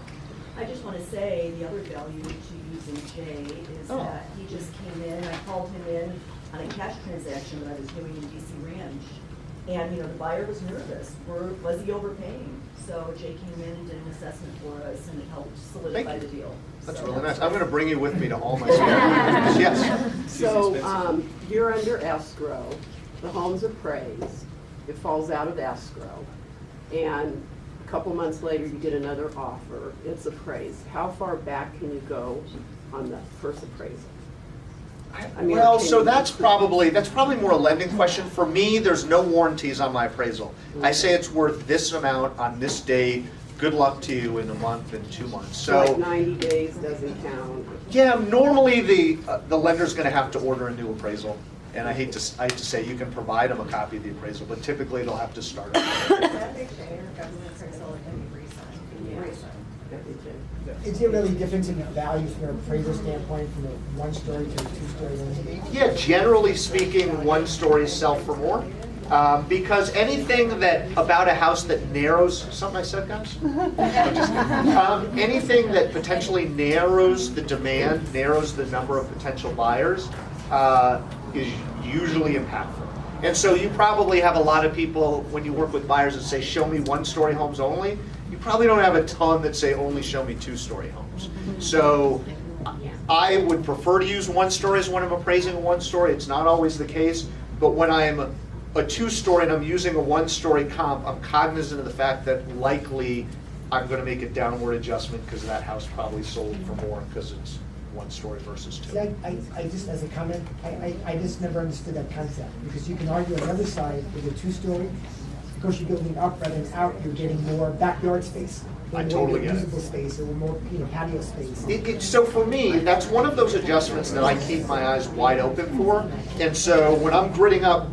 I just want to say the other value that you use in Jay is that he just came in, I called him in on a cash transaction that I was doing in DC Ranch. And, the buyer was nervous. Was he overpaying? So Jay came in and did an assessment for us and it helped solidify the deal. That's really nice. I'm going to bring you with me to all my stuff. Yes. So you're under escrow. The home's appraised. It falls out of escrow. And a couple months later, you get another offer. It's appraised. How far back can you go on the first appraisal? Well, so that's probably more a lending question. For me, there's no warranties on my appraisal. I say it's worth this amount on this date. Good luck to you in a month and 2 months. So like 90 days doesn't count. Yeah, normally the lender's going to have to order a new appraisal. And I hate to say you can provide them a copy of the appraisal, but typically they'll have to start it. Is there really a difference in value from an appraiser standpoint from a 1-story to a 2-story home? Yeah, generally speaking, 1-stories sell for more. Because anything about a house that narrows, something I said, guys? Anything that potentially narrows the demand, narrows the number of potential buyers, is usually impactful. And so you probably have a lot of people, when you work with buyers that say, show me 1-story homes only, you probably don't have a ton that say, only show me 2-story homes. So I would prefer to use 1-stories when I'm appraising a 1-story. It's not always the case, but when I'm a 2-story and I'm using a 1-story comp, I'm cognizant of the fact that likely I'm gonna make a downward adjustment because that house probably sold for more because it's one story versus two. See, I just, as a comment, I just never understood that concept, because you can argue on the other side with a two-story, because you're building up rather than out, you're getting more backyard space. I more totally get it. Usable space, or more, patio space. So for me, that's one of those adjustments that I keep my eyes wide open for. And so when I'm gridding up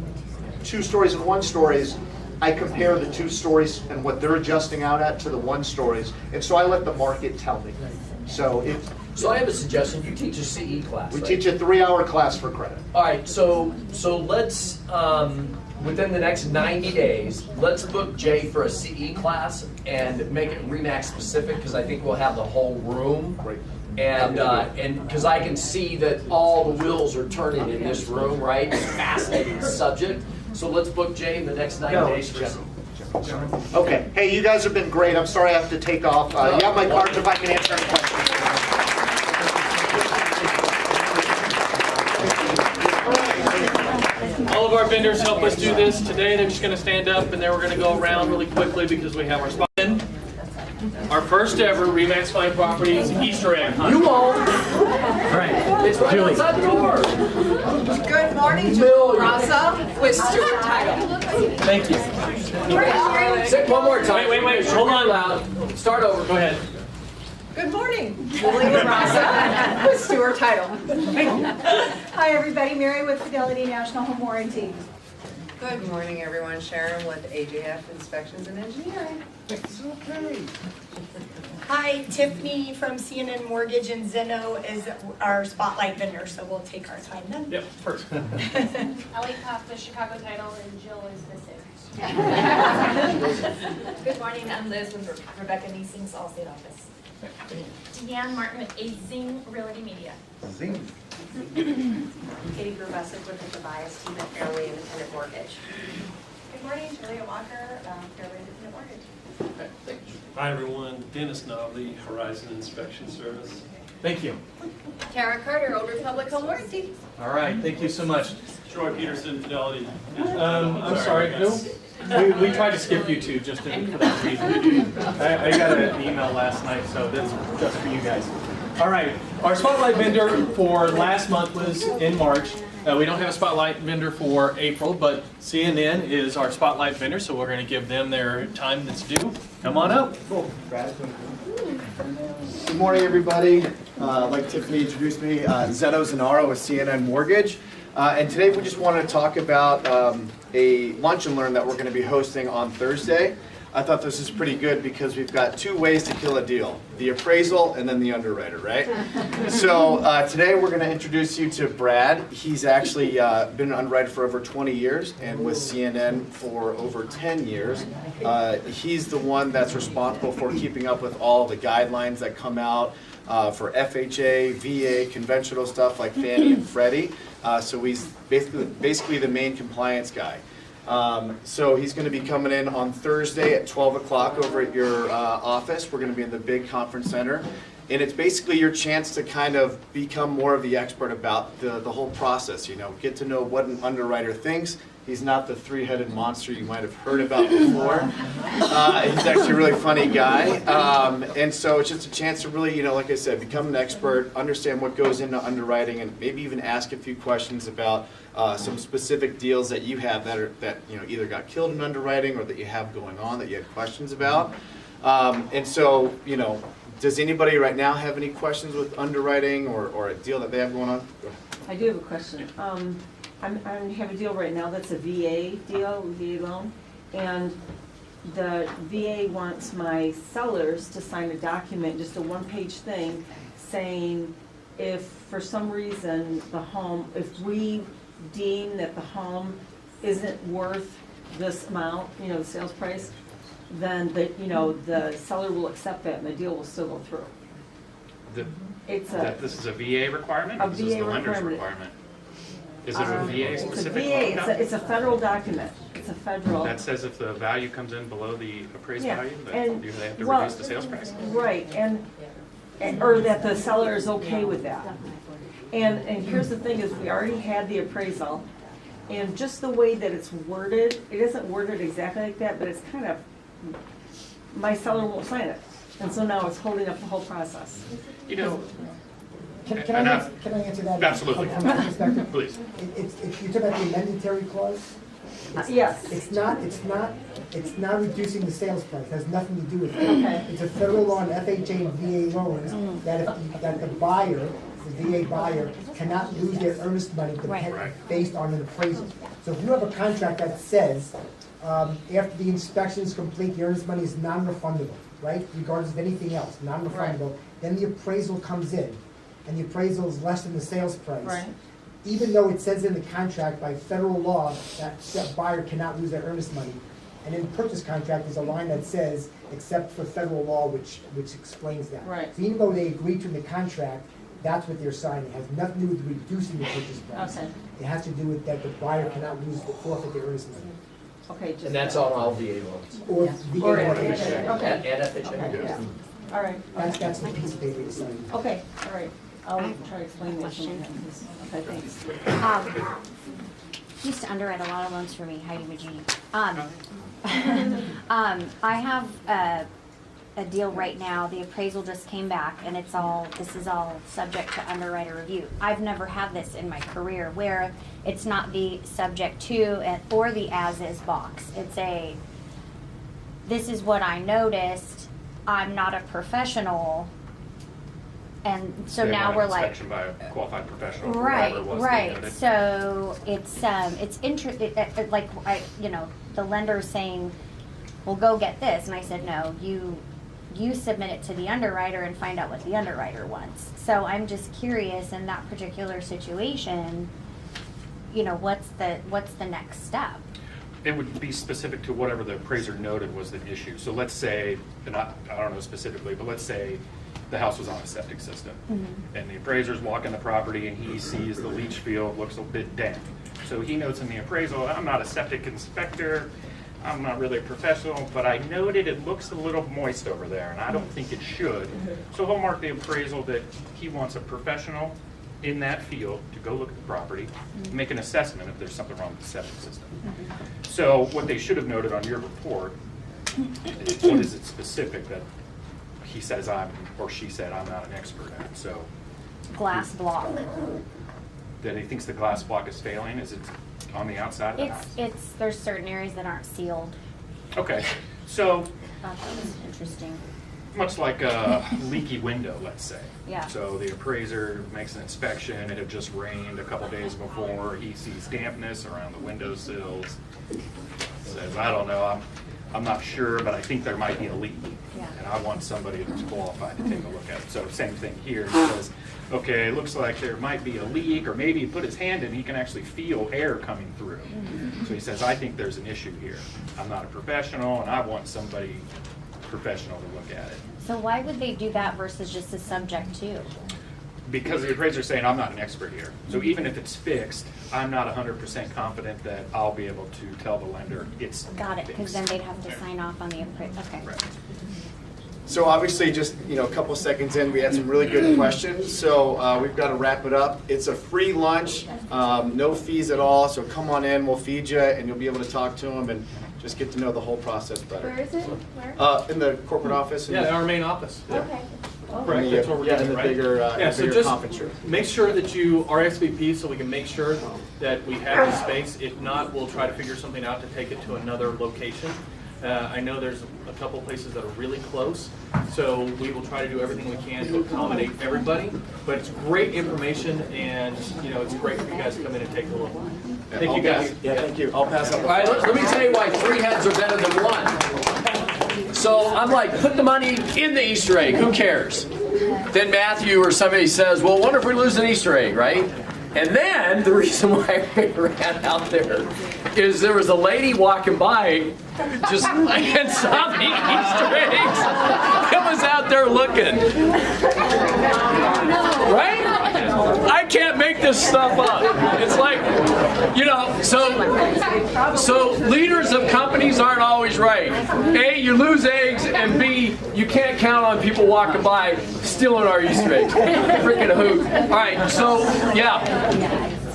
2 stories and 1 stories, I compare the 2 stories and what they're adjusting out at to the 1 stories. And so I let the market tell me. So I have a suggestion. You teach a CE class, we right? teach a 3-hour class for credit. All right, so let's, within the next 90 days, let's book Jay for a CE class and make it RE/MAX specific, because I think we'll have the whole room. Great. And because I can see that all the wheels are turning in this room, right? It's a fascinating subject. So let's book Jay in the next 90 days for Okay. Hey, you guys have been great. I'm sorry I have to take off. You have my cards if I can answer any questions. All of our vendors help us do this today. They're just going to stand up and then we're going to go around really quickly because we have our spot in. Our first ever RE/MAX Fine Properties Easter egg hunt. You won't. Right. It's right outside the door. Good morning, Julie Rasa with Stewart Title. Thank you. Say it one more time. Wait. Hold on. Loud. Start over. Go ahead. Good morning, Julie Rasa with Stewart Title. Hi, everybody. Mary with Fidelity National Home Warranty. Good morning, everyone. Sharon with AJF Inspections and Engineering. It's okay. Hi, Tiffany from CNN Mortgage, and Zeno is our spotlight vendor, so we'll take our time then. Yep, first. Ellie Costa, Chicago Title, and Jill is missing. Good morning, I'm Liz with Rebecca Neesing's Allstate office. Deanne Martin with Zing Realty Media. Zing. Katie Grubasic with the Tobias team at Fairway Independent Mortgage. Good morning, Julia Walker, Fairway Independent Mortgage. Hi, everyone. Dennis Nobley, Horizon Inspection Service. Thank you. Tara Carter, Old Republic Home Warranty. All right, thank you so much. Troy Peterson, Fidelity. I'm sorry, who? We tried to skip you two just for that reason. I got an email last night, so that's just for you guys. All right, our spotlight vendor for last month was in March. We don't have a spotlight vendor for April, but CNN is our spotlight vendor, so we're going to give them their time that's due. Come on up. Cool. Good morning, everybody. Like Tiffany introduced me, Zeno Zanaro with CNN Mortgage. And today we just want to talk about a lunch and learn that we're going to be hosting on Thursday. I thought this is pretty good because we've got 2 ways to kill a deal, the appraisal and then the underwriter, right? So today we're going to introduce you to Brad. He's actually been an underwriter for over 20 years and with CNN for over 10 years. He's the one that's responsible for keeping up with all the guidelines that come out for FHA, VA, conventional stuff like Fannie and Freddie. So he's basically the main compliance guy. So he's going to be coming in on Thursday at 12 o'clock over at your office. We're going to be in the big conference center. And it's basically your chance to kind of become more of the expert about the whole process, get to know what an underwriter thinks. He's not the 3-headed monster you might have heard about before. He's actually a really funny guy. And so it's just a chance to really, like I said, become an expert, understand what goes into underwriting, and maybe even ask a few questions about some specific deals that you have that either got killed in underwriting or that you have going on that you had questions about. And so, does anybody right now have any questions with underwriting or a deal that they have going on? Go ahead. I do have a question. I have a deal right now that's a VA deal, VA loan, and the VA wants my sellers to sign a document, just a 1-page thing, saying if for some reason if we deem that the home isn't worth this amount, the sales price, then the seller will accept that and the deal will still go through. This is a VA requirement? A This is VA the lender's requirement. requirement. Is it a VA specific? It's a VA, it's a federal document. It's a federal. That says if the value comes in below the appraised Yeah, value, and- then they have to well, reduce the sales price? Right, or that the seller is okay with that. And here's the thing is we already had the appraisal, and just the way that it's worded, it isn't worded exactly like that, but it's kind of my seller won't sign it. And so now it's holding up the whole process. You know, Can I answer that? Absolutely. From my perspective? Please. If you talk about the amendatory clause, Yes. it's not reducing the sales price, it has nothing to do with it. Okay. It's a federal law on FHA and VA loans that the buyer, the VA buyer, cannot lose their earnest money based on an appraisal. So if you have a contract that says, after the inspection is complete, the earnest money is non-refundable, right? Regardless of anything else, non-refundable, then the appraisal comes in, and the appraisal is less than the sales price. Right. Even though it says in the contract by federal law that buyer cannot lose their earnest money, and in purchase contract, there's a line that says, except for federal law, which explains that. Right. So even though they agreed to in the contract, that's what they're signing. It has nothing to do with reducing the purchase price. Okay. It has to do with that the buyer cannot forfeit their earnest money. Okay, just. And that's on all VA loans. Or VA or FHA. FHA. Okay. And FHA. Okay, yeah. All right. That's the piece of paper you're signing. Okay, all right. I'll try to explain that to him. Okay, thanks. Used to underwrite a lot of loans for me, Heidi Magini. I have a deal right now. The appraisal just came back, and this is all subject to underwriter review. I've never had this in my career where it's not the subject to or the as-is box. It's this is what I noticed. I'm not a professional. And so They now want we're an like, inspection by a qualified professional. or right, whatever it was they right. noted. So it's like the lender is saying, well, go get this, and I said, no, you submit it to the underwriter and find out what the underwriter wants. So I'm just curious in that particular situation, what's the next step? It would be specific to whatever the appraiser noted was the issue. So let's say, and I don't know specifically, but let's say the house was on a septic system. Mm-hmm. And the appraiser's walking the property and he sees the leach field looks a bit damp. So he notes in the appraisal, I'm not a septic inspector, I'm not really a professional, but I noted it looks a little moist over there and I don't think it should. So he'll mark the appraisal that he wants a professional in that field to go look at the property, make an assessment if there's something wrong with the septic system. So what they should have noted on your report, what is it specific that he says or she said I'm not an expert at? So Glass block. that he thinks the glass block is failing, is it on the outside of the house? There's certain areas that aren't sealed. Okay, so Thought that was interesting. much like a leaky window, let's say. Yeah. So the appraiser makes an inspection, it had just rained a couple days before, he sees dampness around the windowsills. Says, I don't know, I'm not sure, but I think there might be a leak. Yeah. And I want somebody that's qualified to take a look at it. So same thing here, he says, okay, it looks like there might be a leak, or maybe he put his hand in, he can actually feel air coming through. So he says, I think there's an issue here. I'm not a professional, and I want somebody professional to look at it. So why would they do that versus just a subject to? Because the appraiser's saying, I'm not an expert here. So even if it's fixed, I'm not 100% confident that I'll be able to tell the lender it's Got it, because fixed. then they'd have to sign off on the appraisal. Okay. So obviously, just a couple seconds in, we had some really good questions. So we've got to wrap it up. It's a free lunch, no fees at all. So come on in, we'll feed you, and you'll be able to talk to them and just get to know the whole process better. Where is it? Where? In the corporate office. Yeah, our main office. Okay. Correct, that's what we're Yeah, doing, in the right? bigger, Yeah, so bigger just conference room. make sure that you RSVP so we can make sure that we have the space. If not, we'll try to figure something out to take it to another location. I know there's a couple places that are really close, so we will try to do everything we can to accommodate everybody. But it's great information, and it's great for you guys to come in and take a look. Thank you guys. Yeah, thank you. I'll pass out. All right, let me tell you why 3 heads are better than 1. So I'm like, put the money in the Easter egg, who cares? Then Matthew or somebody says, well, what if we lose an Easter egg, right? And then the reason why I ran out there is there was a lady walking by just and saw the Easter eggs. It was out there looking. Right? I can't make this stuff up. It's like, so leaders of companies aren't always right. A, you lose eggs, and B, you can't count on people walking by stealing our Easter eggs. Freaking hoot. All right, so, yeah.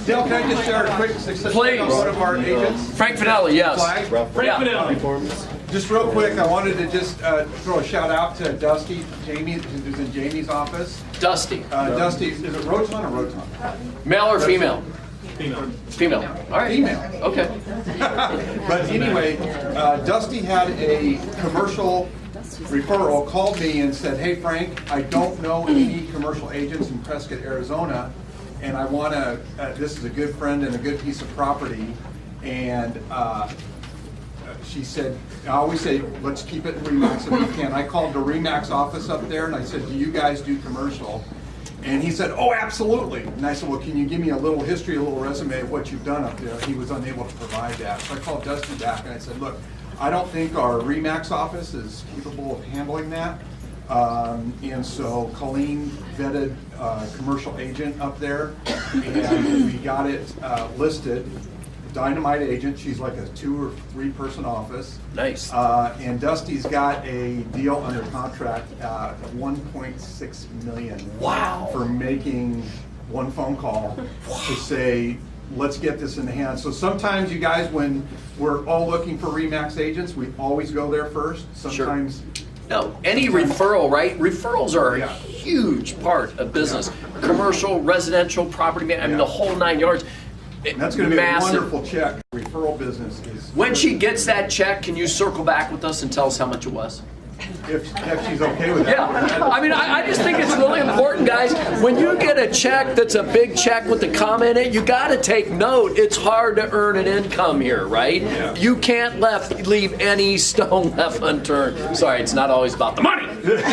Dale, can I just share a quick success Please. on one of our agents? Frank Finelli, yes. Flag? Frank Yeah. Finelli. Just real quick, I wanted to just throw a shout out to Dusty, Jamie, who's in Jamie's office. Dusty. Dusty, is it Roton or Roton? Male or female? Female. Female. All right. Female. Okay. But anyway, Dusty had a commercial referral, called me and said, hey Frank, I don't know any commercial agents in Prescott, Arizona, and I want to, this is a good friend and a good piece of property, and she said, I always say, let's keep it in Remax if we can. I called the Remax office up there and I said, do you guys do commercial? And he said, oh, absolutely. And I said, well, can you give me a little history, a little resume of what you've done up there? He was unable to provide that. So I called Dusty back and I said, look, I don't think our Remax office is capable of handling that. And so Colleen vetted a commercial agent up there and we got it listed. Dynamite agent, she's like a 2 or 3 person office. Nice. And Dusty's got a deal under contract at $1.6 million. Wow. For making one phone call to say, let's get this in the hands. So sometimes you guys, when we're all looking for Remax agents, we always go there first. Sometimes. No, any referral, right? Referrals are a huge part of business. Commercial, residential, property, I mean, the whole 9 yards. And that's going to be massive. a wonderful check. Referral business is. When she gets that check, can you circle back with us and tell us how much it was? If she's okay with that. Yeah, I mean, I just think it's really important, guys. When you get a check that's a big check with the comment in it, you got to take note. It's hard to earn an income here, right? Yeah. You can't leave any stone left unturned. Sorry, it's not always about the money. But,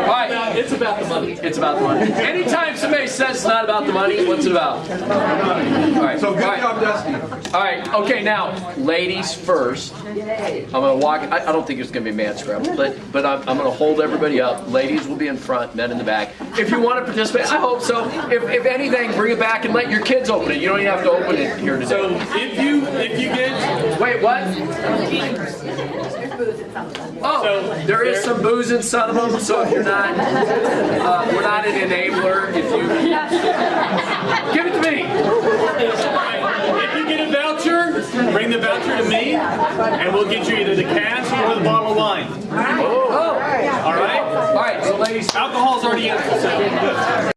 right, it's about the money. It's about the money. Anytime somebody says it's not about the money, what's it about? All right. So good all right. job, Dusty. All right. Okay. Now, ladies first. I'm gonna walk. I don't think it's gonna be man scrub, but I'm gonna hold everybody up. Ladies will be in front, men in the back. If you want to participate, I hope so. If anything, bring it back and let your kids open it. You don't even have to open it here today. So if you get wait, what? Oh, So there is some booze in some of them. So if you're not, we're not an enabler. If you give it to me. If you get a voucher, bring the voucher to me, and we'll get you either the cash or the bottle of wine. Oh. All right? All right. So ladies, alcohol's already in. So.